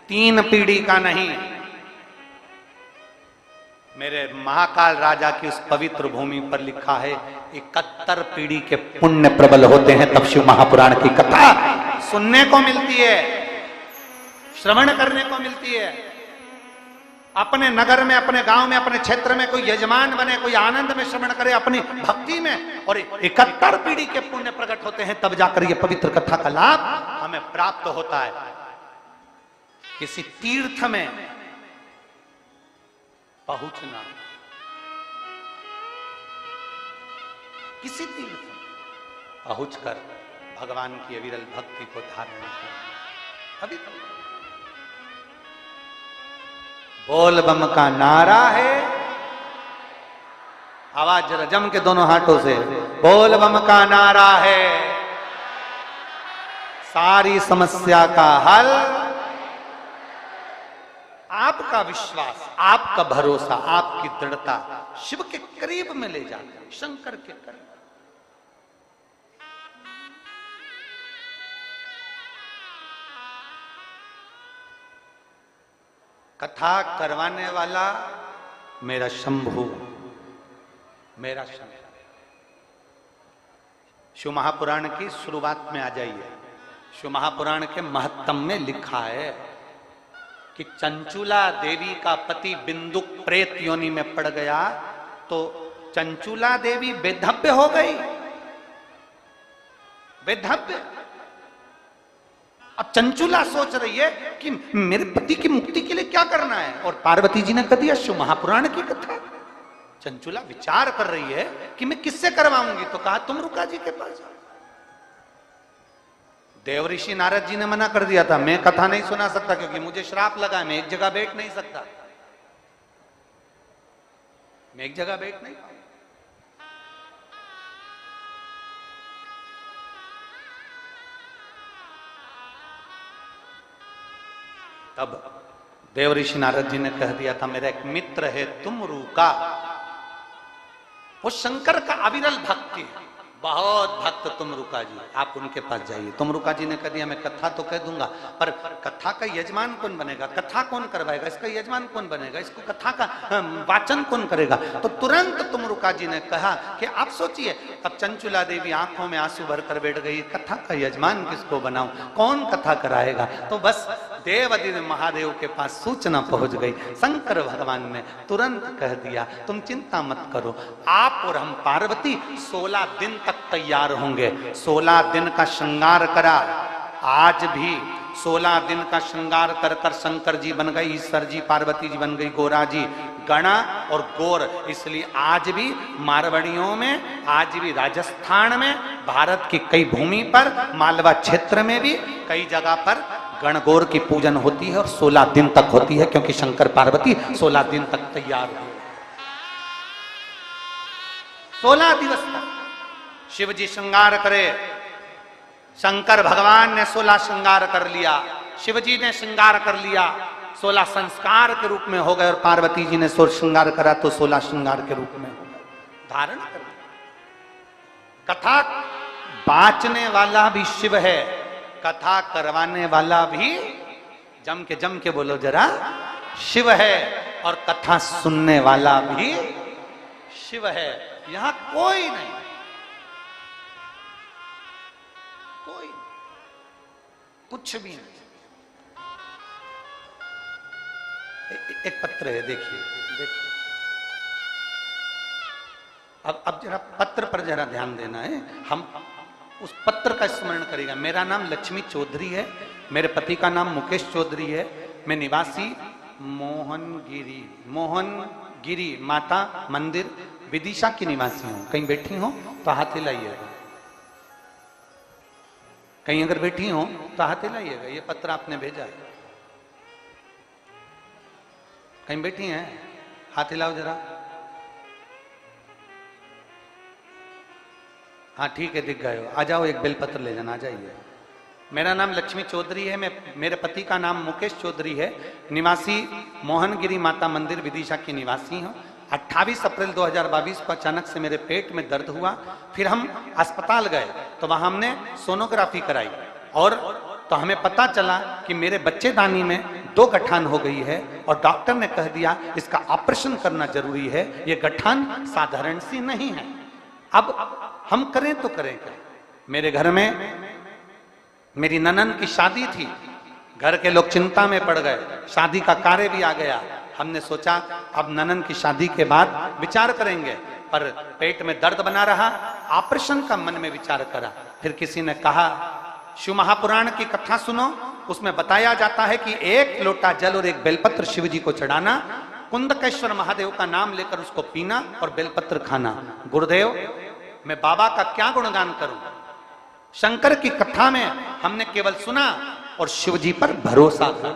3 पीढ़ी का नहीं, मेरे महाकाल राजा की उस पवित्र भूमि पर लिखा है 71 पीढ़ी के पुण्य प्रबल होते हैं तब शिव महापुराण की कथा सुनने को मिलती है, श्रवण करने को मिलती है। अपने नगर में, अपने गांव में, अपने क्षेत्र में कोई यजमान बने, कोई आनंद में श्रवण करे अपनी भक्ति में, और 71 पीढ़ी के पुण्य प्रकट होते हैं, तब जाकर ये पवित्र कथा का लाभ हमें प्राप्त होता है। किसी तीर्थ में पहुंचना, किसी तीर्थ में पहुंचकर भगवान की अविरल भक्ति को धारण करना, अभी तो बोल बम का नारा है। आवाज जरा जम के दोनों हाथों से, बोल बम का नारा है, सारी समस्या का हल। आपका विश्वास, आपका भरोसा, आपकी दृढ़ता शिव के करीब में ले जाता है, शंकर के करीब। कथा करवाने वाला मेरा शंभु, मेरा शंभु। शिव महापुराण की शुरुआत में आ जाइए। शिव महापुराण के महत्तम में लिखा है कि चंचुला देवी का पति बिंदुक प्रेत योनि में पड़ गया तो चंचुला देवी बेधव्य हो गई, बेधव्य। अब चंचुला सोच रही है कि मेरे पति की मुक्ति के लिए क्या करना है, और पार्वती जी ने कह दिया शिव महापुराण की कथा। चंचुला विचार कर रही है कि मैं किससे करवाऊंगी, तो कहा तुम रुका जी के पास जाओ। देव ऋषि नारद जी ने मना कर दिया था, मैं कथा नहीं सुना सकता क्योंकि मुझे श्राप लगा, मैं एक जगह बैठ नहीं सकता, मैं एक जगह बैठ नहीं। तब देव ऋषि नारद जी ने कह दिया था, मेरा एक मित्र है तुमरू का, वो शंकर का अविरल भक्त है, बहुत भक्त तुमरुका जी, आप उनके पास जाइए। तुमरुका जी ने कह दिया, मैं कथा तो कह दूंगा पर कथा का यजमान कौन बनेगा, कथा कौन करवाएगा, इसका यजमान कौन बनेगा, इसको कथा का वाचन कौन करेगा। तो तुरंत तुमरुका जी ने कहा कि आप सोचिए। तब चंचुला देवी आंखों में आंसू भरकर बैठ गई, कथा का यजमान किसको बनाऊं, कौन कथा कराएगा। तो बस देवादिदेव महादेव के पास सूचना पहुंच गई। शंकर भगवान ने तुरंत कह दिया, तुम चिंता मत करो, आप और हम पार्वती 16 दिन तक तैयार होंगे। 16 दिन का श्रृंगार करा, आज भी 16 दिन का श्रृंगार कर कर शंकर जी बन गए, ईश्वर जी, पार्वती जी बन गई गोरा जी, गणा और गोर। इसलिए आज भी मारवाड़ियों में, आज भी राजस्थान में, भारत की कई भूमि पर, मालवा क्षेत्र में भी कई जगह पर गणगौर की पूजन होती है और 16 दिन तक होती है, क्योंकि शंकर पार्वती 16 दिन तक तैयार हुए। 16 दिवस तक शिव जी श्रृंगार करे। शंकर भगवान ने 16 श्रृंगार कर लिया, शिव जी ने श्रृंगार कर लिया, 16 संस्कार के रूप में हो गए, और पार्वती जी ने 16 श्रृंगार करा तो 16 श्रृंगार के रूप में हो गए, धारण कर लिया। कथा बांचने वाला भी शिव है, कथा करवाने वाला भी, जम के बोलो जरा, शिव है, और कथा सुनने वाला भी शिव है। यहां कोई नहीं, कोई कुछ भी नहीं। एक पत्र है, देखिए देखिए। अब जरा पत्र पर जरा ध्यान देना है, हम उस पत्र का स्मरण करेगा। मेरा नाम लक्ष्मी चौधरी है, मेरे पति का नाम मुकेश चौधरी है, मैं निवासी मोहनगिरी माता मंदिर विदिशा की निवासी हूं। कहीं बैठी हो तो हाथ हिलाइएगा, कहीं अगर बैठी हो तो हाथ हिलाइएगा। ये पत्र आपने भेजा है, कहीं बैठी हैं, हाथ हिलाओ जरा। हाँ ठीक है, दिख गए हो, आ जाओ, एक बेलपत्र ले जाना, आ जाइए। मेरा नाम लक्ष्मी चौधरी है, मेरे पति का नाम मुकेश चौधरी है, निवासी मोहनगिरी माता मंदिर विदिशा की निवासी हूँ। 28 अप्रैल 2022 को अचानक से मेरे पेट में दर्द हुआ, फिर हम अस्पताल गए तो वहां हमने सोनोग्राफी कराई, और तो हमें पता चला कि मेरे बच्चेदानी में 2 गठान हो गई है, और डॉक्टर ने कह दिया इसका ऑपरेशन करना जरूरी है, ये गठान साधारण सी नहीं है। अब हम करें तो करें क्या। मेरे घर में मेरी ननन की शादी थी, घर के लोग चिंता में पड़ गए, शादी का कार्य भी आ गया, हमने सोचा अब ननन की शादी के बाद विचार करेंगे, पर पेट में दर्द बना रहा, ऑपरेशन का मन में विचार करा। फिर किसी ने कहा शिव महापुराण की कथा सुनो, उसमें बताया जाता है कि 1 लोटा जल और 1 बेलपत्र शिव जी को चढ़ाना, कुंदकेश्वर महादेव का नाम लेकर उसको पीना और बेलपत्र खाना। गुरुदेव, मैं बाबा का क्या गुणगान करूं? शंकर की कथा में हमने केवल सुना और शिव जी पर भरोसा था।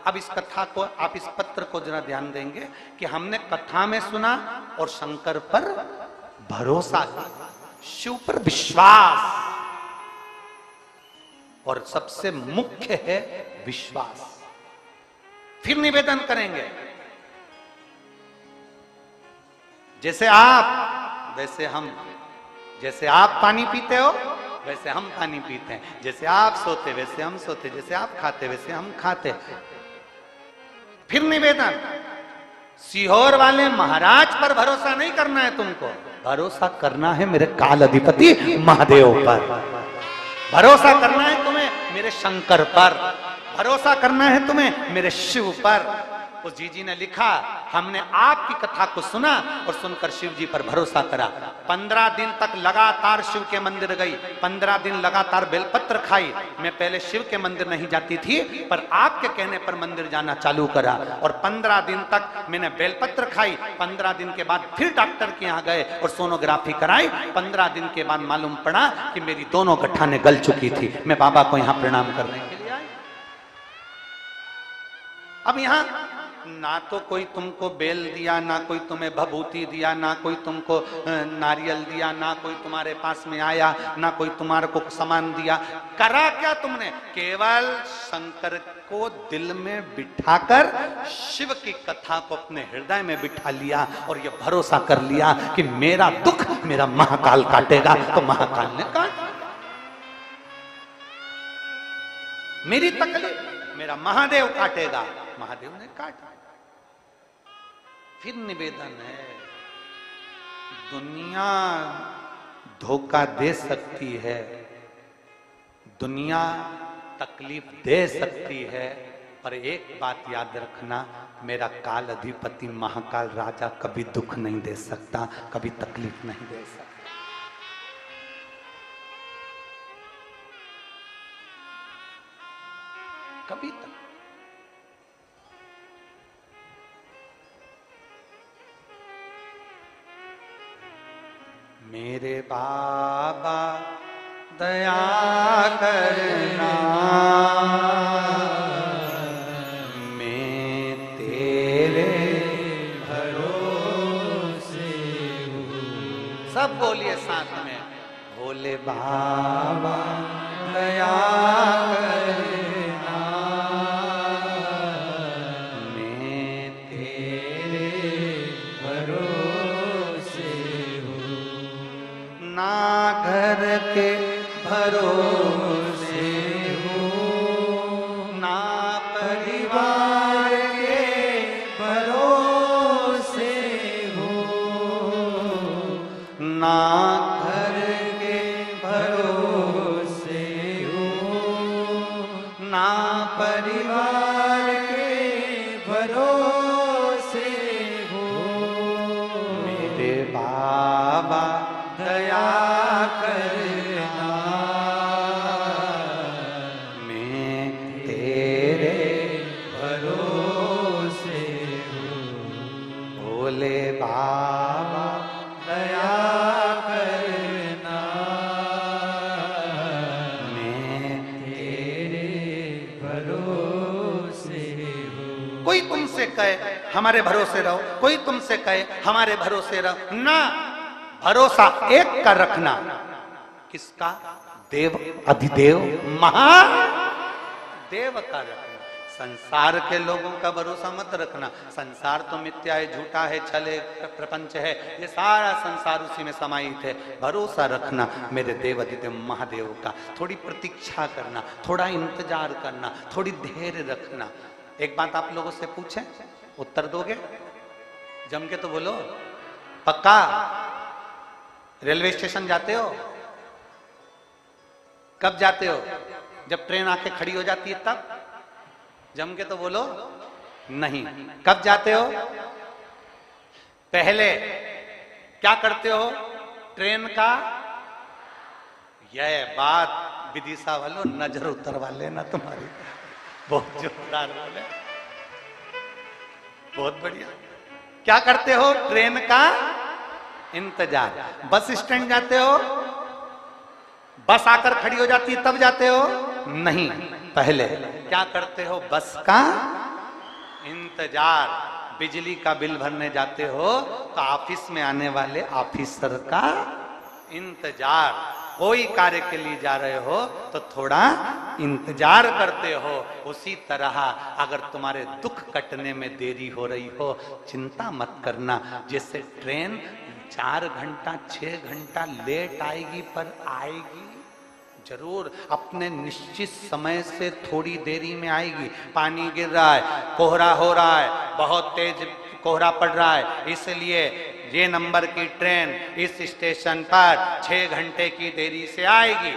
अब इस कथा को, आप इस पत्र को जरा ध्यान देंगे कि हमने कथा में सुना और शंकर पर भरोसा किया, शिव पर विश्वास, और सबसे मुख्य है विश्वास। फिर निवेदन करेंगे, जैसे आप वैसे हम, जैसे आप पानी पीते हो वैसे हम पानी पीते हैं, जैसे आप सोते वैसे हम सोते, जैसे आप खाते वैसे हम खाते। फिर निवेदन, सीहोर वाले महाराज पर भरोसा नहीं करना है तुमको, भरोसा करना है मेरे काल अधिपति महादेव पर, भरोसा करना है तुम्हें मेरे शंकर पर, भरोसा करना है तुम्हें मेरे शिव पर। उस जीजी ने लिखा, हमने आपकी कथा को सुना और सुनकर शिव जी पर भरोसा करा। 15 दिन तक लगातार शिव के मंदिर गई, 15 दिन लगातार बेलपत्र खाई। मैं पहले शिव के मंदिर नहीं जाती थी, पर आपके कहने पर मंदिर जाना चालू करा और 15 दिन तक मैंने बेलपत्र खाई। 15 दिन के बाद फिर डॉक्टर के यहाँ गए और सोनोग्राफी कराई। 15 दिन के बाद मालूम पड़ा कि मेरी दोनों गठाने गल चुकी थी। मैं बाबा को यहाँ प्रणाम करने के लिए आई। अब यहाँ ना तो कोई तुमको बेल दिया, ना कोई तुम्हें भभूति दिया, ना कोई तुमको नारियल दिया, ना कोई तुम्हारे पास में आया, ना कोई तुम्हारे को सामान दिया। करा क्या तुमने? केवल शंकर को दिल में बिठाकर शिव की कथा को अपने हृदय में बिठा लिया और ये भरोसा कर लिया कि मेरा दुख मेरा महाकाल काटेगा, तो महाकाल ने काट। मेरी तकलीफ मेरा महादेव काटेगा, महादेव ने काटा। फिर निवेदन है, दुनिया धोखा दे सकती है, दुनिया तकलीफ दे सकती है, पर एक बात याद रखना, मेरा काल अधिपति महाकाल राजा कभी दुख नहीं दे सकता, कभी तकलीफ नहीं दे सकता। कभी तक मेरे बाबा दया करना, मैं तेरे भरोसे हूँ। सब बोलिए साथ में, भोले बाबा दया करना, मैं तेरे भरोसे हूँ। ना घर के भरोसे हूँ, ना परिवार के भरोसे हूँ, ना घर के भरोसे हूँ, ना परिवार के भरोसे हूँ। मेरे बाबा दया करना, मैं तेरे भरोसे हूँ। भोले बाबा दया करना, मैं तेरे भरोसे हूँ। कोई तुमसे कहे हमारे भरोसे रहो, कोई तुमसे कहे हमारे भरोसे रहो, ना, भरोसा एक का रखना। किसका? देव अधिदेव महादेव का रखना। संसार के लोगों का भरोसा मत रखना। संसार तो मिथ्या है, झूठा है, छले प्रपंच है, ये सारा संसार उसी में समाहित है। भरोसा रखना मेरे देव अधिदेव महादेव का। थोड़ी प्रतीक्षा करना, थोड़ा इंतजार करना, थोड़ी धैर्य रखना। एक बात आप लोगों से पूछें, उत्तर दोगे? जम के तो बोलो। पक्का? रेलवे स्टेशन जाते हो? कब जाते हो? जब ट्रेन आके खड़ी हो जाती है तब? जम के तो बोलो। नहीं। कब जाते हो? पहले क्या करते हो? ट्रेन का, यह बात विदिशा वालों नजर उतरवा लेना तुम्हारी, बहुत जोरदार बोले, बहुत बढ़िया। क्या करते हो? ट्रेन का इंतजार। बस स्टैंड जाते हो? बस आकर खड़ी हो जाती है तब जाते हो? नहीं, पहले क्या करते हो? बस का इंतजार। बिजली का बिल भरने जाते हो तो ऑफिस में आने वाले ऑफिसर का इंतजार। कोई कार्य के लिए जा रहे हो तो थोड़ा इंतजार करते हो। उसी तरह अगर तुम्हारे दुख कटने में देरी हो रही हो, चिंता मत करना। जैसे ट्रेन 4 घंटा 6 घंटा लेट आएगी पर आएगी जरूर, अपने निश्चित समय से थोड़ी देरी में आएगी। पानी गिर रहा है, कोहरा हो रहा है, बहुत तेज कोहरा पड़ रहा है, इसलिए ये नंबर की ट्रेन इस स्टेशन पर 6 घंटे की देरी से आएगी,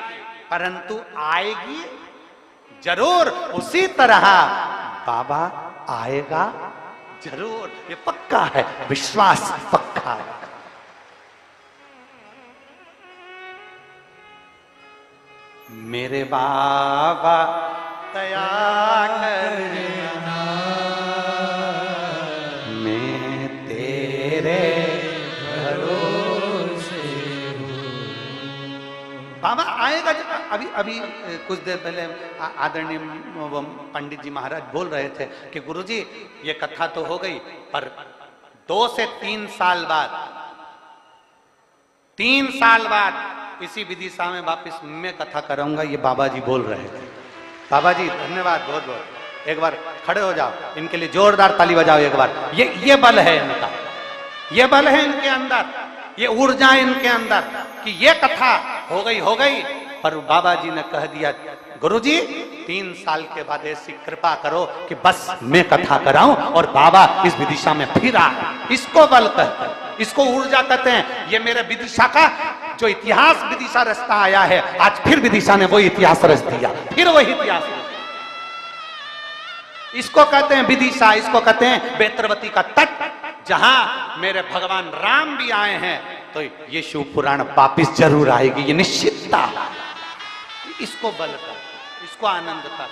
परंतु आएगी जरूर। उसी तरह बाबा आएगा जरूर, ये पक्का है, विश्वास पक्का है। मेरे बाबा दया करना, मैं तेरे भरोसे हूँ। बाबा आएगा। अभी कुछ देर पहले आदरणीय पंडित जी महाराज बोल रहे थे कि गुरुजी ये कथा तो हो गई, पर 2 से 3 साल बाद, 3 साल बाद इसी विदिशा में वापिस मैं कथा कराऊंगा, ये बाबा जी बोल रहे थे। बाबा जी धन्यवाद बहुत बहुत। एक बार खड़े हो जाओ, इनके लिए जोरदार ताली बजाओ एक बार। ये बल है इनका, ये बल है इनके अंदर, ये ऊर्जा इनके अंदर कि ये कथा हो गई, पर बाबा जी ने कह दिया गुरुजी 3 साल के बाद ऐसी कृपा करो कि बस मैं कथा कराऊं और बाबा इस विदिशा में फिर आ। इसको बल कहते हैं, इसको ऊर्जा कहते हैं। ये मेरे विदिशा का जो इतिहास विदिशा रचता आया है, आज फिर विदिशा ने वही इतिहास रच दिया, फिर वही इतिहास। इसको कहते हैं विदिशा, इसको कहते हैं बेत्रवती का तट, जहां मेरे भगवान राम भी आए हैं, तो ये शिव पुराण वापिस जरूर आएगी, ये निश्चितता। इसको बल कर, इसको आनंद का।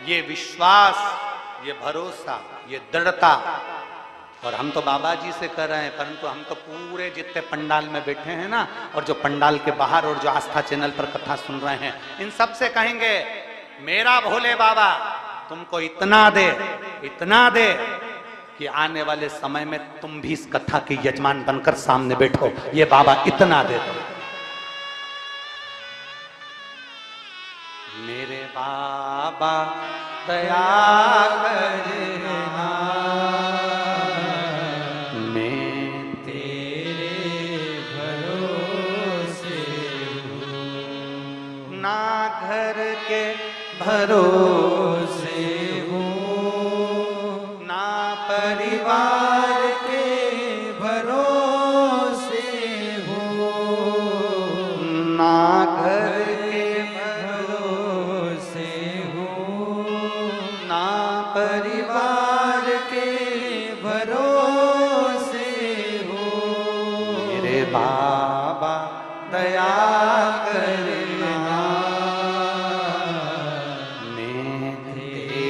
ये विश्वास, ये भरोसा, ये दृढ़ता। और हम तो बाबा जी से कर रहे हैं, परंतु हम तो पूरे जितने पंडाल में बैठे हैं ना, और जो पंडाल के बाहर और जो आस्था चैनल पर कथा सुन रहे हैं, इन सब से कहेंगे मेरा भोले बाबा तुमको इतना दे कि आने वाले समय में तुम भी इस कथा के यजमान बनकर सामने बैठो। ये बाबा इतना दे दो। मेरे बाबा दया करना, मैं तेरे भरोसे हूँ। ना घर के भरोसे हूँ, ना परिवार के भरोसे हूँ, ना घर के भरोसे हूँ, ना परिवार के भरोसे हूँ। मेरे बाबा दया करना, मैं तेरे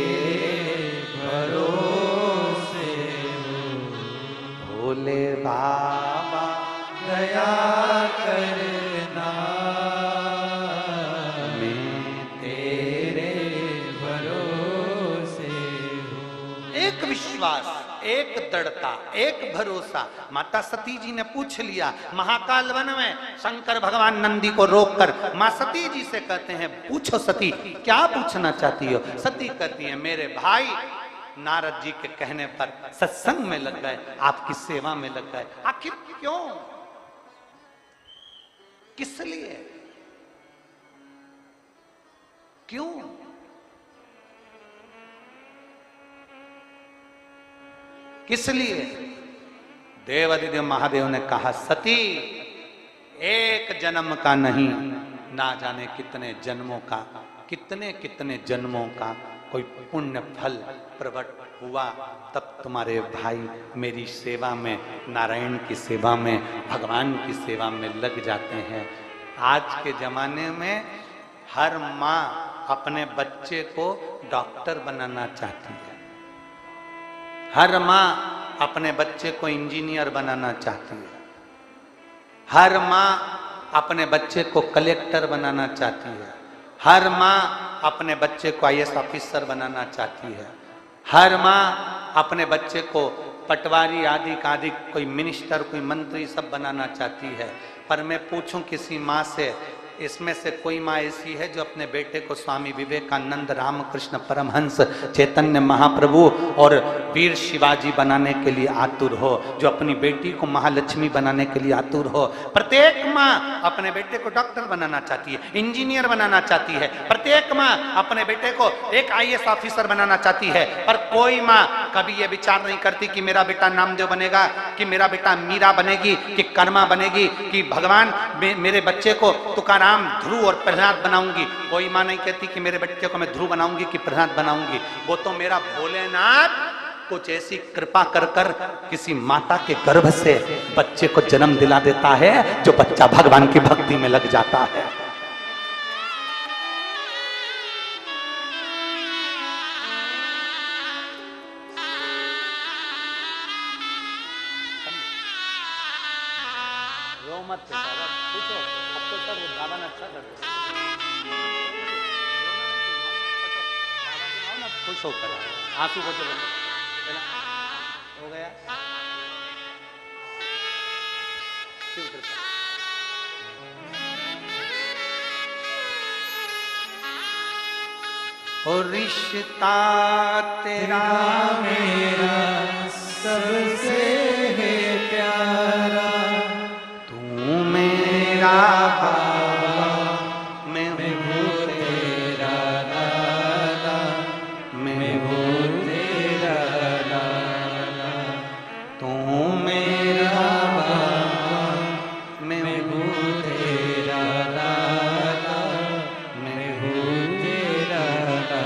भरोसे हूँ। भोले बाबा दया करना, मैं तेरे भरोसे हूँ। एक विश्वास, एक दृढ़ता, एक भरोसा। माता सती जी ने पूछ लिया महाकाल वन में, शंकर भगवान नंदी को रोककर मां सती जी से कहते हैं पूछो सती क्या पूछना चाहती हो। सती कहती है मेरे भाई नारद जी के कहने पर सत्संग में लग गए, आपकी सेवा में लग गए। आखिर क्यों, किस लिए, क्यों? किस लिए? देवादिदेव महादेव ने कहा सती एक जन्म का नहीं, ना जाने कितने जन्मों का, कितने कितने जन्मों का कोई पुण्य फल प्रकट हुआ, तब तुम्हारे भाई मेरी सेवा में, नारायण की सेवा में, भगवान की सेवा में लग जाते हैं। आज के जमाने में हर माँ अपने बच्चे को डॉक्टर बनाना चाहती है, हर माँ अपने बच्चे को इंजीनियर बनाना चाहती है, हर माँ अपने बच्चे को कलेक्टर बनाना चाहती है, हर माँ अपने बच्चे को आईएएस ऑफिसर बनाना चाहती है, हर माँ अपने बच्चे को पटवारी आदि का आदि कोई मिनिस्टर, कोई मंत्री सब बनाना चाहती है। पर मैं पूछूं किसी माँ से, इसमें से कोई माँ ऐसी है जो अपने बेटे को स्वामी विवेकानंद, रामकृष्ण परमहंस, चैतन्य महाप्रभु और वीर शिवाजी बनाने के लिए आतुर हो, जो अपनी बेटी को महालक्ष्मी बनाने के लिए आतुर हो? प्रत्येक माँ अपने बेटे को डॉक्टर बनाना चाहती है, इंजीनियर बनाना चाहती है, प्रत्येक माँ अपने बेटे को एक आईएएस ऑफिसर बनाना चाहती है। पर कोई माँ कभी ये विचार नहीं करती कि मेरा बेटा नामदेव बनेगा, कि मेरा बेटा मीरा बनेगी, कि कर्मा बनेगी, कि भगवान मेरे बच्चे को तुकाराम, ध्रुव और प्रहलाद बनाऊंगी। कोई माँ नहीं कहती कि मेरे बच्चे को मैं ध्रुव बनाऊंगी कि प्रहलाद बनाऊंगी। वो तो मेरा भोलेनाथ कुछ ऐसी कृपा कर कर किसी माता के गर्भ से बच्चे को जन्म दिला देता है, जो बच्चा भगवान की भक्ति में लग जाता है। खुश होकर आंसू को तो हो गया। शिव कृपा। और रिश्ता तेरा मेरा सबसे है प्यारा, तू मेरा बाबा, मैं हूँ तेरा लाला, मैं हूँ तेरा लाला। तू मेरा बाबा, मैं हूँ तेरा लाला, मैं हूँ तेरा लाला।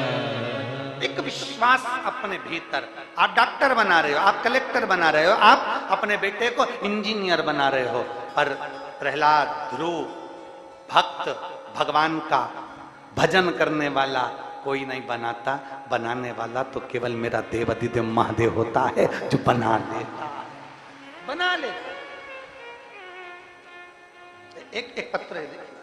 एक विश्वास अपने भीतर। आप डॉक्टर बना रहे हो, आप कलेक्टर बना रहे हो, आप अपने बेटे को इंजीनियर बना रहे हो, पर प्रहलाद, ध्रुव, भक्त, भगवान का भजन करने वाला कोई नहीं बनाता। बनाने वाला तो केवल मेरा देव अधिदेव महादेव होता है, जो बना लेता, बना लेता। एक पत्र है, देखिए।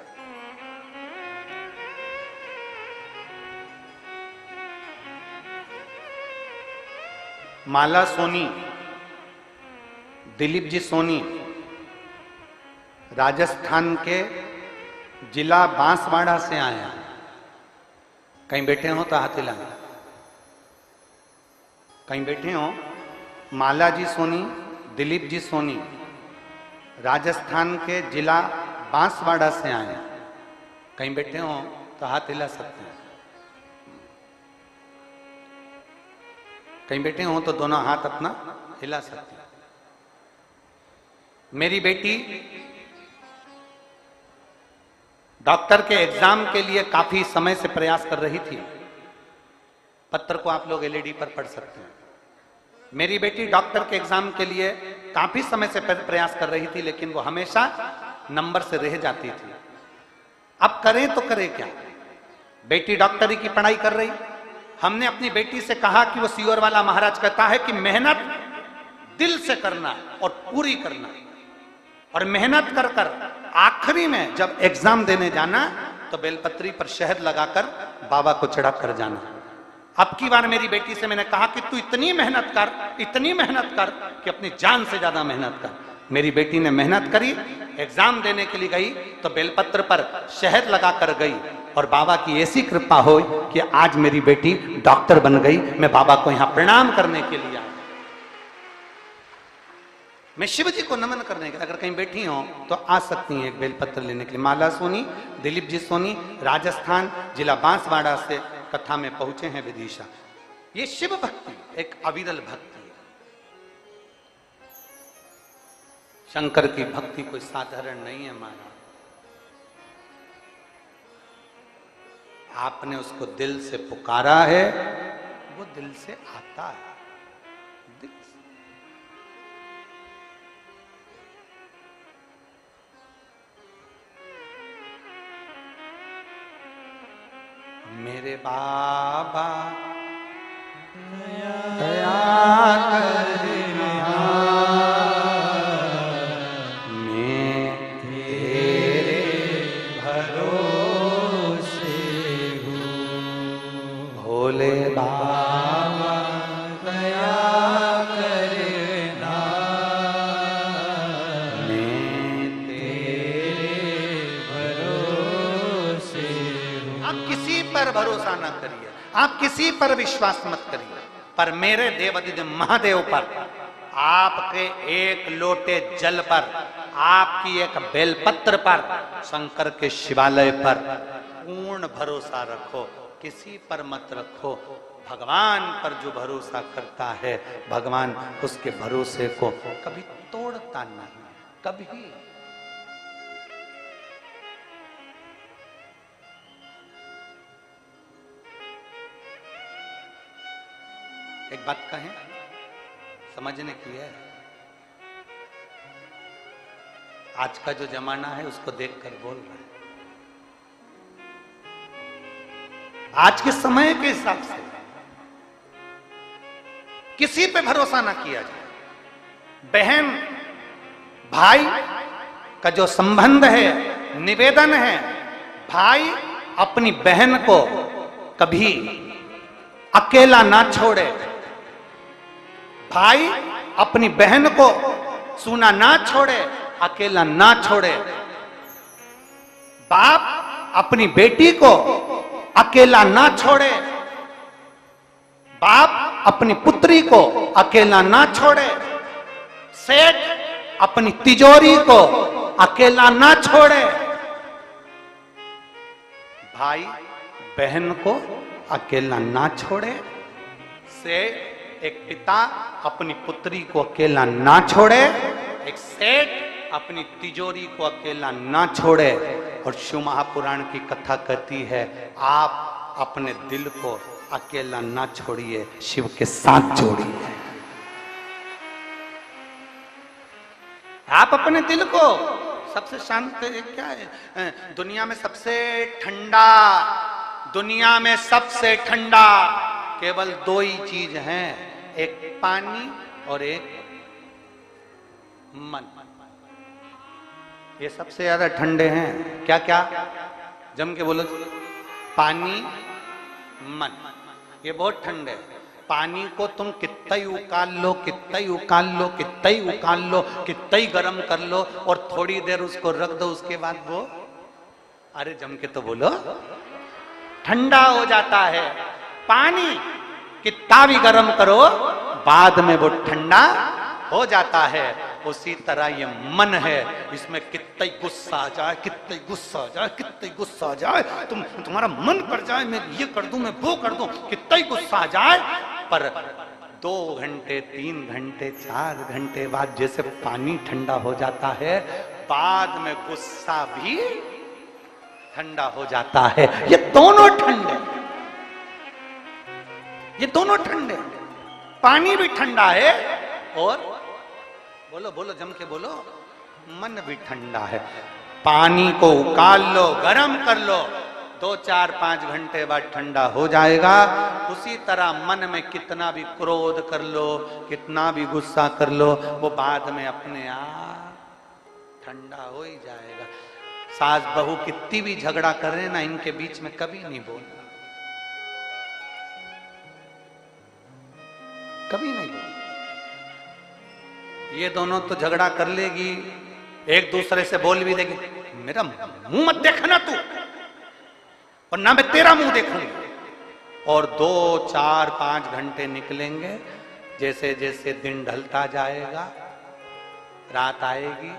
माला सोनी, दिलीप जी सोनी, राजस्थान के जिला बांसवाड़ा से आया। कहीं बैठे हो तो हाथ हिलाएं। कहीं बैठे हो? माला जी सोनी, दिलीप जी सोनी, राजस्थान के जिला बांसवाड़ा से आए। कहीं बैठे हो तो हाथ हिला सकते हैं। कहीं बैठे हो तो दोनों हाथ अपना हिला सकते हैं। मेरी बेटी डॉक्टर के एग्जाम के लिए काफी समय से प्रयास कर रही थी। पत्र को आप लोग एलईडी पर पढ़ सकते हैं। मेरी बेटी डॉक्टर के एग्जाम के लिए काफी समय से प्रयास कर रही थी, लेकिन वो हमेशा नंबर से रह जाती थी। अब करें तो करें क्या? बेटी डॉक्टरी की पढ़ाई कर रही। हमने अपनी बेटी से कहा कि वो सीवर वाला महाराज कहता है कि मेहनत दिल से करना और पूरी करना, और मेहनत कर कर आखिरी में जब एग्जाम देने जाना तो बेलपत्री पर शहद लगाकर बाबा को चढ़ा कर जाना। अब की बार मेरी बेटी से मैंने कहा कि तू इतनी मेहनत कर, इतनी मेहनत कर कि अपनी जान से ज्यादा मेहनत कर। मेरी बेटी ने मेहनत करी, एग्जाम देने के लिए गई तो बेलपत्र पर शहद लगाकर गई, और बाबा की ऐसी कृपा हुई कि आज मेरी बेटी डॉक्टर बन गई। मैं बाबा को यहां प्रणाम करने के लिए आया। मैं शिव जी को नमन करने के, अगर कहीं बैठी हो तो आ सकती हैं एक बेलपत्र लेने के लिए। माला सोनी, दिलीप जी सोनी, राजस्थान, जिला बांसवाड़ा से कथा में पहुंचे हैं विदिशा। ये शिव भक्ति एक अविरल भक्ति है। शंकर की भक्ति कोई साधारण नहीं है महाराज। आपने उसको दिल से पुकारा है, वो दिल से आता है। दिल से। मेरे बाबा दया करना, मैं तेरे भरोसे हूँ। भोले बाबा दया करना, मैं तेरे भरोसे हूँ। आप किसी पर भरोसा ना करिए, आप किसी पर विश्वास मत करिए, पर मेरे देवाधिदेव महादेव पर, आपके एक लोटे जल पर, आपकी एक बेलपत्र पर, शंकर के शिवालय पर पूर्ण भरोसा रखो, किसी पर मत रखो। भगवान पर जो भरोसा करता है, भगवान उसके भरोसे को कभी तोड़ता नहीं, कभी। एक बात कहें, समझने की है। आज का जो जमाना है उसको देखकर बोल रहा है। आज के समय के हिसाब से किसी पे भरोसा ना किया जाए। बहन भाई का जो संबंध है, निवेदन है, भाई अपनी बहन को कभी अकेला ना छोड़े, भाई अपनी बहन को सूना ना छोड़े, अकेला ना छोड़े, बाप अपनी बेटी को अकेला ना छोड़े, बाप अपनी पुत्री को अकेला ना छोड़े, सेठ अपनी तिजोरी को अकेला ना छोड़े, भाई बहन को अकेला ना छोड़े, से एक पिता अपनी पुत्री को अकेला ना छोड़े, एक सेठ अपनी तिजोरी को अकेला ना छोड़े। और शिव महापुराण की कथा कहती है, आप अपने दिल को अकेला ना छोड़िए, शिव के साथ जोड़िए। आप अपने दिल को, सबसे शांत क्या है दुनिया में, सबसे ठंडा, दुनिया में सबसे ठंडा केवल दो ही चीज हैं, एक पानी और एक मन। ये सबसे ज्यादा ठंडे हैं। क्या क्या? जम के बोलो। पानी, मन, ये बहुत ठंडे हैं। पानी को तुम कितना ही उकाल लो, कितना ही उकाल लो, कितना ही उकाल लो, कितना ही गर्म कर लो, और थोड़ी देर उसको रख दो, उसके बाद वो, अरे जम के तो बोलो, ठंडा हो जाता है। पानी कितना भी गर्म करो, बाद में वो ठंडा हो जाता है। उसी तरह ये मन है, इसमें कितना ही गुस्सा आ जाए, कितना ही गुस्सा आ जाए, कितना ही गुस्सा आ जाए, तुम्हारा मन कर जाए, मैं ये कर दूं, मैं वो कर दूं, कितना ही गुस्सा आ जाए, पर 2 घंटे, 3 घंटे, 4 घंटे बाद जैसे पानी ठंडा हो जाता है, बाद में गुस्सा भी ठंडा हो जाता है। ये दोनों ठंडे, ये दोनों ठंडे, पानी भी ठंडा है और बोलो बोलो जम के बोलो, मन भी ठंडा है। पानी को उकाल लो, गरम कर लो, 2, 4, 5 घंटे बाद ठंडा हो जाएगा। उसी तरह मन में कितना भी क्रोध कर लो, कितना भी गुस्सा कर लो, वो बाद में अपने आप ठंडा हो ही जाएगा। सास बहू कितनी भी झगड़ा कर रहे ना, इनके बीच में कभी नहीं बोलना, कभी नहीं बोलना। ये दोनों तो झगड़ा कर लेगी, एक दूसरे से बोल भी देगी, मेरा मुंह मत देखना तू, और ना मैं तेरा मुंह देखूंगी। और 2, 4, 5 घंटे निकलेंगे, जैसे जैसे दिन ढलता जाएगा, रात आएगी,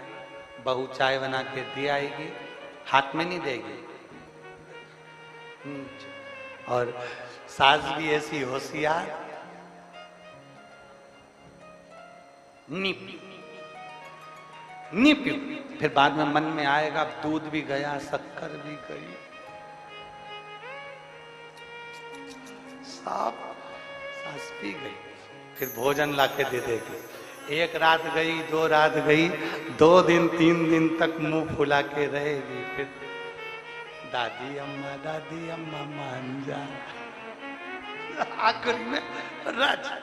बहू चाय बना के दी आएगी, हाथ में नहीं देगी, और सास भी ऐसी होशियार, नी पी। फिर बाद में मन में आएगा, दूध भी गया, शक्कर भी गई, साहब सांस पी गई, फिर भोजन लाके दे देगी। एक रात गई, 2 रात गई, 2 दिन 3 दिन तक मुंह फुला के रहेगी। फिर दादी अम्मा मान जा, आखिरी में राजा।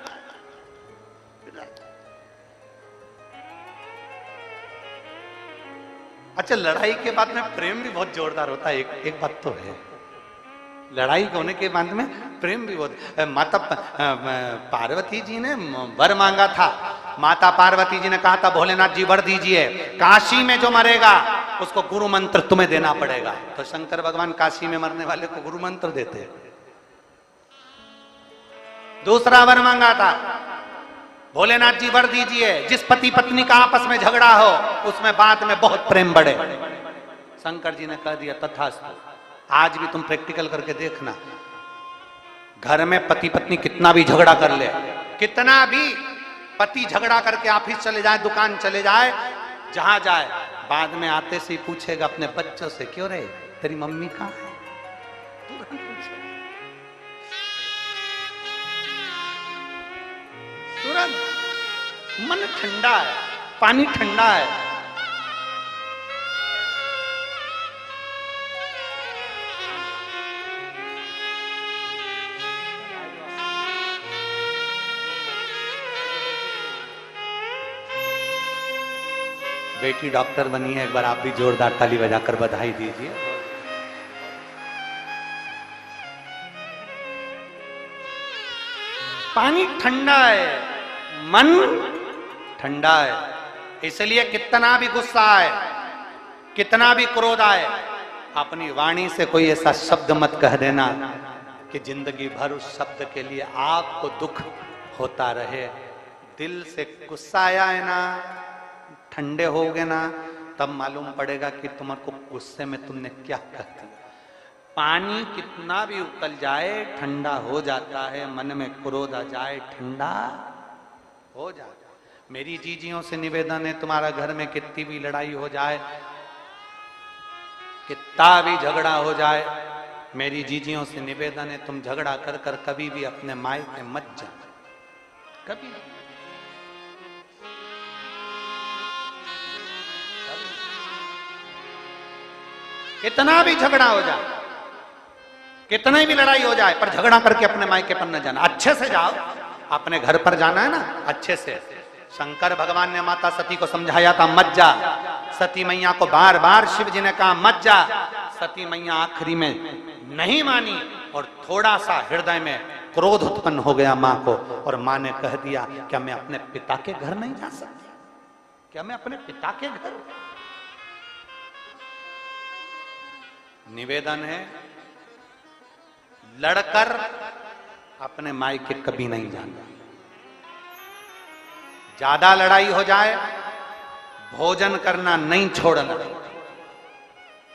अच्छा, लड़ाई के बाद में प्रेम भी बहुत जोरदार होता है। एक बात तो है, लड़ाई होने के बाद में प्रेम भी बहुत। माता पार्वती जी ने वर मांगा था। माता पार्वती जी ने कहा था भोलेनाथ जी वर दीजिए, काशी में जो मरेगा उसको गुरु मंत्र तुम्हें देना पड़ेगा। तो शंकर भगवान काशी में मरने वाले को गुरु मंत्र देते। दूसरा वर मांगा था, भोलेनाथ जी वर दीजिए जिस पति पत्नी का आपस में झगड़ा हो उसमें बाद में बहुत प्रेम बढ़े। शंकर जी ने कह दिया तथास्तु। आज भी तुम प्रैक्टिकल करके देखना, घर में पति पत्नी कितना भी झगड़ा कर ले, कितना भी पति झगड़ा करके ऑफिस चले जाए, दुकान चले जाए, जहां जाए, बाद में आते से ही पूछेगा अपने बच्चों से, क्यों रे तेरी मम्मी कहां है? तुरंत मन ठंडा है, पानी ठंडा है। बेटी डॉक्टर बनी है, एक बार आप भी जोरदार ताली बजाकर बधाई दीजिए। पानी ठंडा है, मन ठंडा है। इसलिए कितना भी गुस्सा आए, कितना भी क्रोध आए, अपनी वाणी से कोई ऐसा शब्द मत कह देना कि जिंदगी भर उस शब्द के लिए आपको दुख होता रहे। दिल से गुस्सा आया है ना, ठंडे होगे ना, तब मालूम पड़ेगा कि तुम्हारे गुस्से में तुमने क्या कह दिया। पानी कितना भी उबल जाए ठंडा हो जाता है, मन में क्रोध आ जाए ठंडा हो जाता है। मेरी जीजियों से निवेदन है, तुम्हारा घर में कितनी भी लड़ाई हो जाए, कितना भी झगड़ा हो जाए, मेरी जीजियों से निवेदन है तुम झगड़ा कर कर कभी भी अपने मायके मत जाओ, कभी। कितना भी झगड़ा हो जाए, कितनी भी लड़ाई हो जाए, पर झगड़ा करके अपने मायके पर न जाना। अच्छे से जाओ, अपने घर पर जाना है ना, अच्छे से। शंकर भगवान ने माता सती को समझाया था मत जा। सती मैया को बार बार शिव जी ने कहा मत जा। सती मैया आखिरी में नहीं मानी और थोड़ा सा हृदय में क्रोध उत्पन्न हो गया मां को, और मां ने कह दिया क्या मैं अपने पिता के घर नहीं जा सकती? क्या मैं अपने पिता के घर? निवेदन है, लड़कर अपने मायके कभी नहीं जाना। ज्यादा लड़ाई हो जाए, भोजन करना नहीं छोड़ना।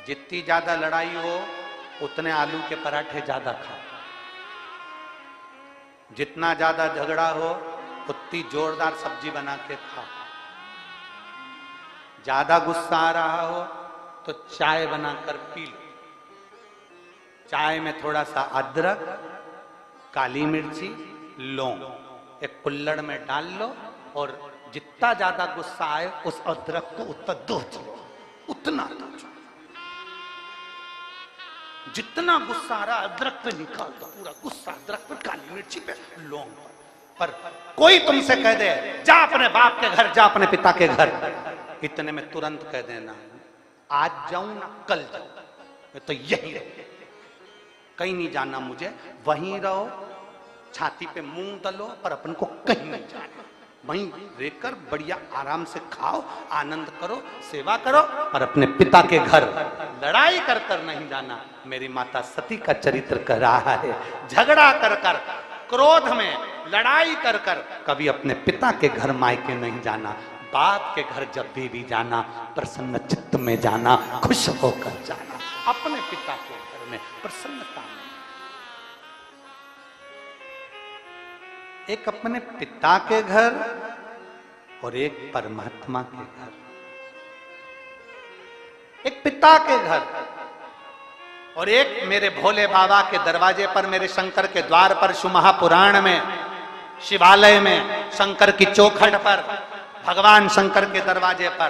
जितनी ज्यादा लड़ाई हो उतने आलू के पराठे ज्यादा खाओ। जितना ज्यादा झगड़ा हो उतनी जोरदार सब्जी बना के खाओ। ज्यादा गुस्सा आ रहा हो तो चाय बनाकर पी लो। चाय में थोड़ा सा अदरक, काली मिर्ची, लौंग एक कुल्हड़ में डाल लो, और जितना ज्यादा गुस्सा आए उस अदरक को उतना दोच लो, उतना दोच। जितना गुस्सा आ रहा अदरक पे निकाल दो, पूरा गुस्सा अदरक पर, काली मिर्ची पे, लौंग पर। कोई तुमसे कह दे जा अपने बाप के घर, जा अपने पिता के घर, इतने में तुरंत कह देना आज जाऊं ना कल जाऊं, मैं तो यही रहूं, कहीं नहीं जाना मुझे, वहीं रहो, छाती पे मुंह दलो, पर अपन को कहीं नहीं जाना। वहीं रहकर बढ़िया आराम से खाओ, आनंद करो, सेवा करो, और अपने पिता के घर लड़ाई कर कर नहीं जाना। मेरी माता सती का चरित्र कह रहा है, झगड़ा कर कर, क्रोध में लड़ाई कर कर कभी अपने पिता के घर मायके नहीं जाना। बाप के घर जब भी जाना प्रसन्न चित्त में जाना, खुश होकर जाना, अपने पिता के घर में प्रसन्नता में। एक अपने पिता के घर और एक परमात्मा के घर। एक पिता के घर और एक मेरे भोले बाबा के दरवाजे पर, मेरे शंकर के द्वार पर, महापुराण में, शिवालय में, शंकर की चौखट पर, भगवान शंकर के दरवाजे पर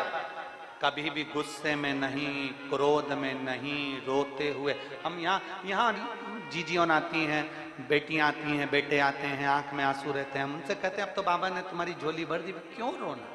कभी भी गुस्से में नहीं, क्रोध में नहीं, रोते हुए हम यहाँ जीजियों आती हैं, बेटियां आती हैं, बेटे आते हैं, आंख में आंसू रहते हैं, हम उनसे कहते हैं अब तो बाबा ने तुम्हारी झोली भर दी, क्यों रोना?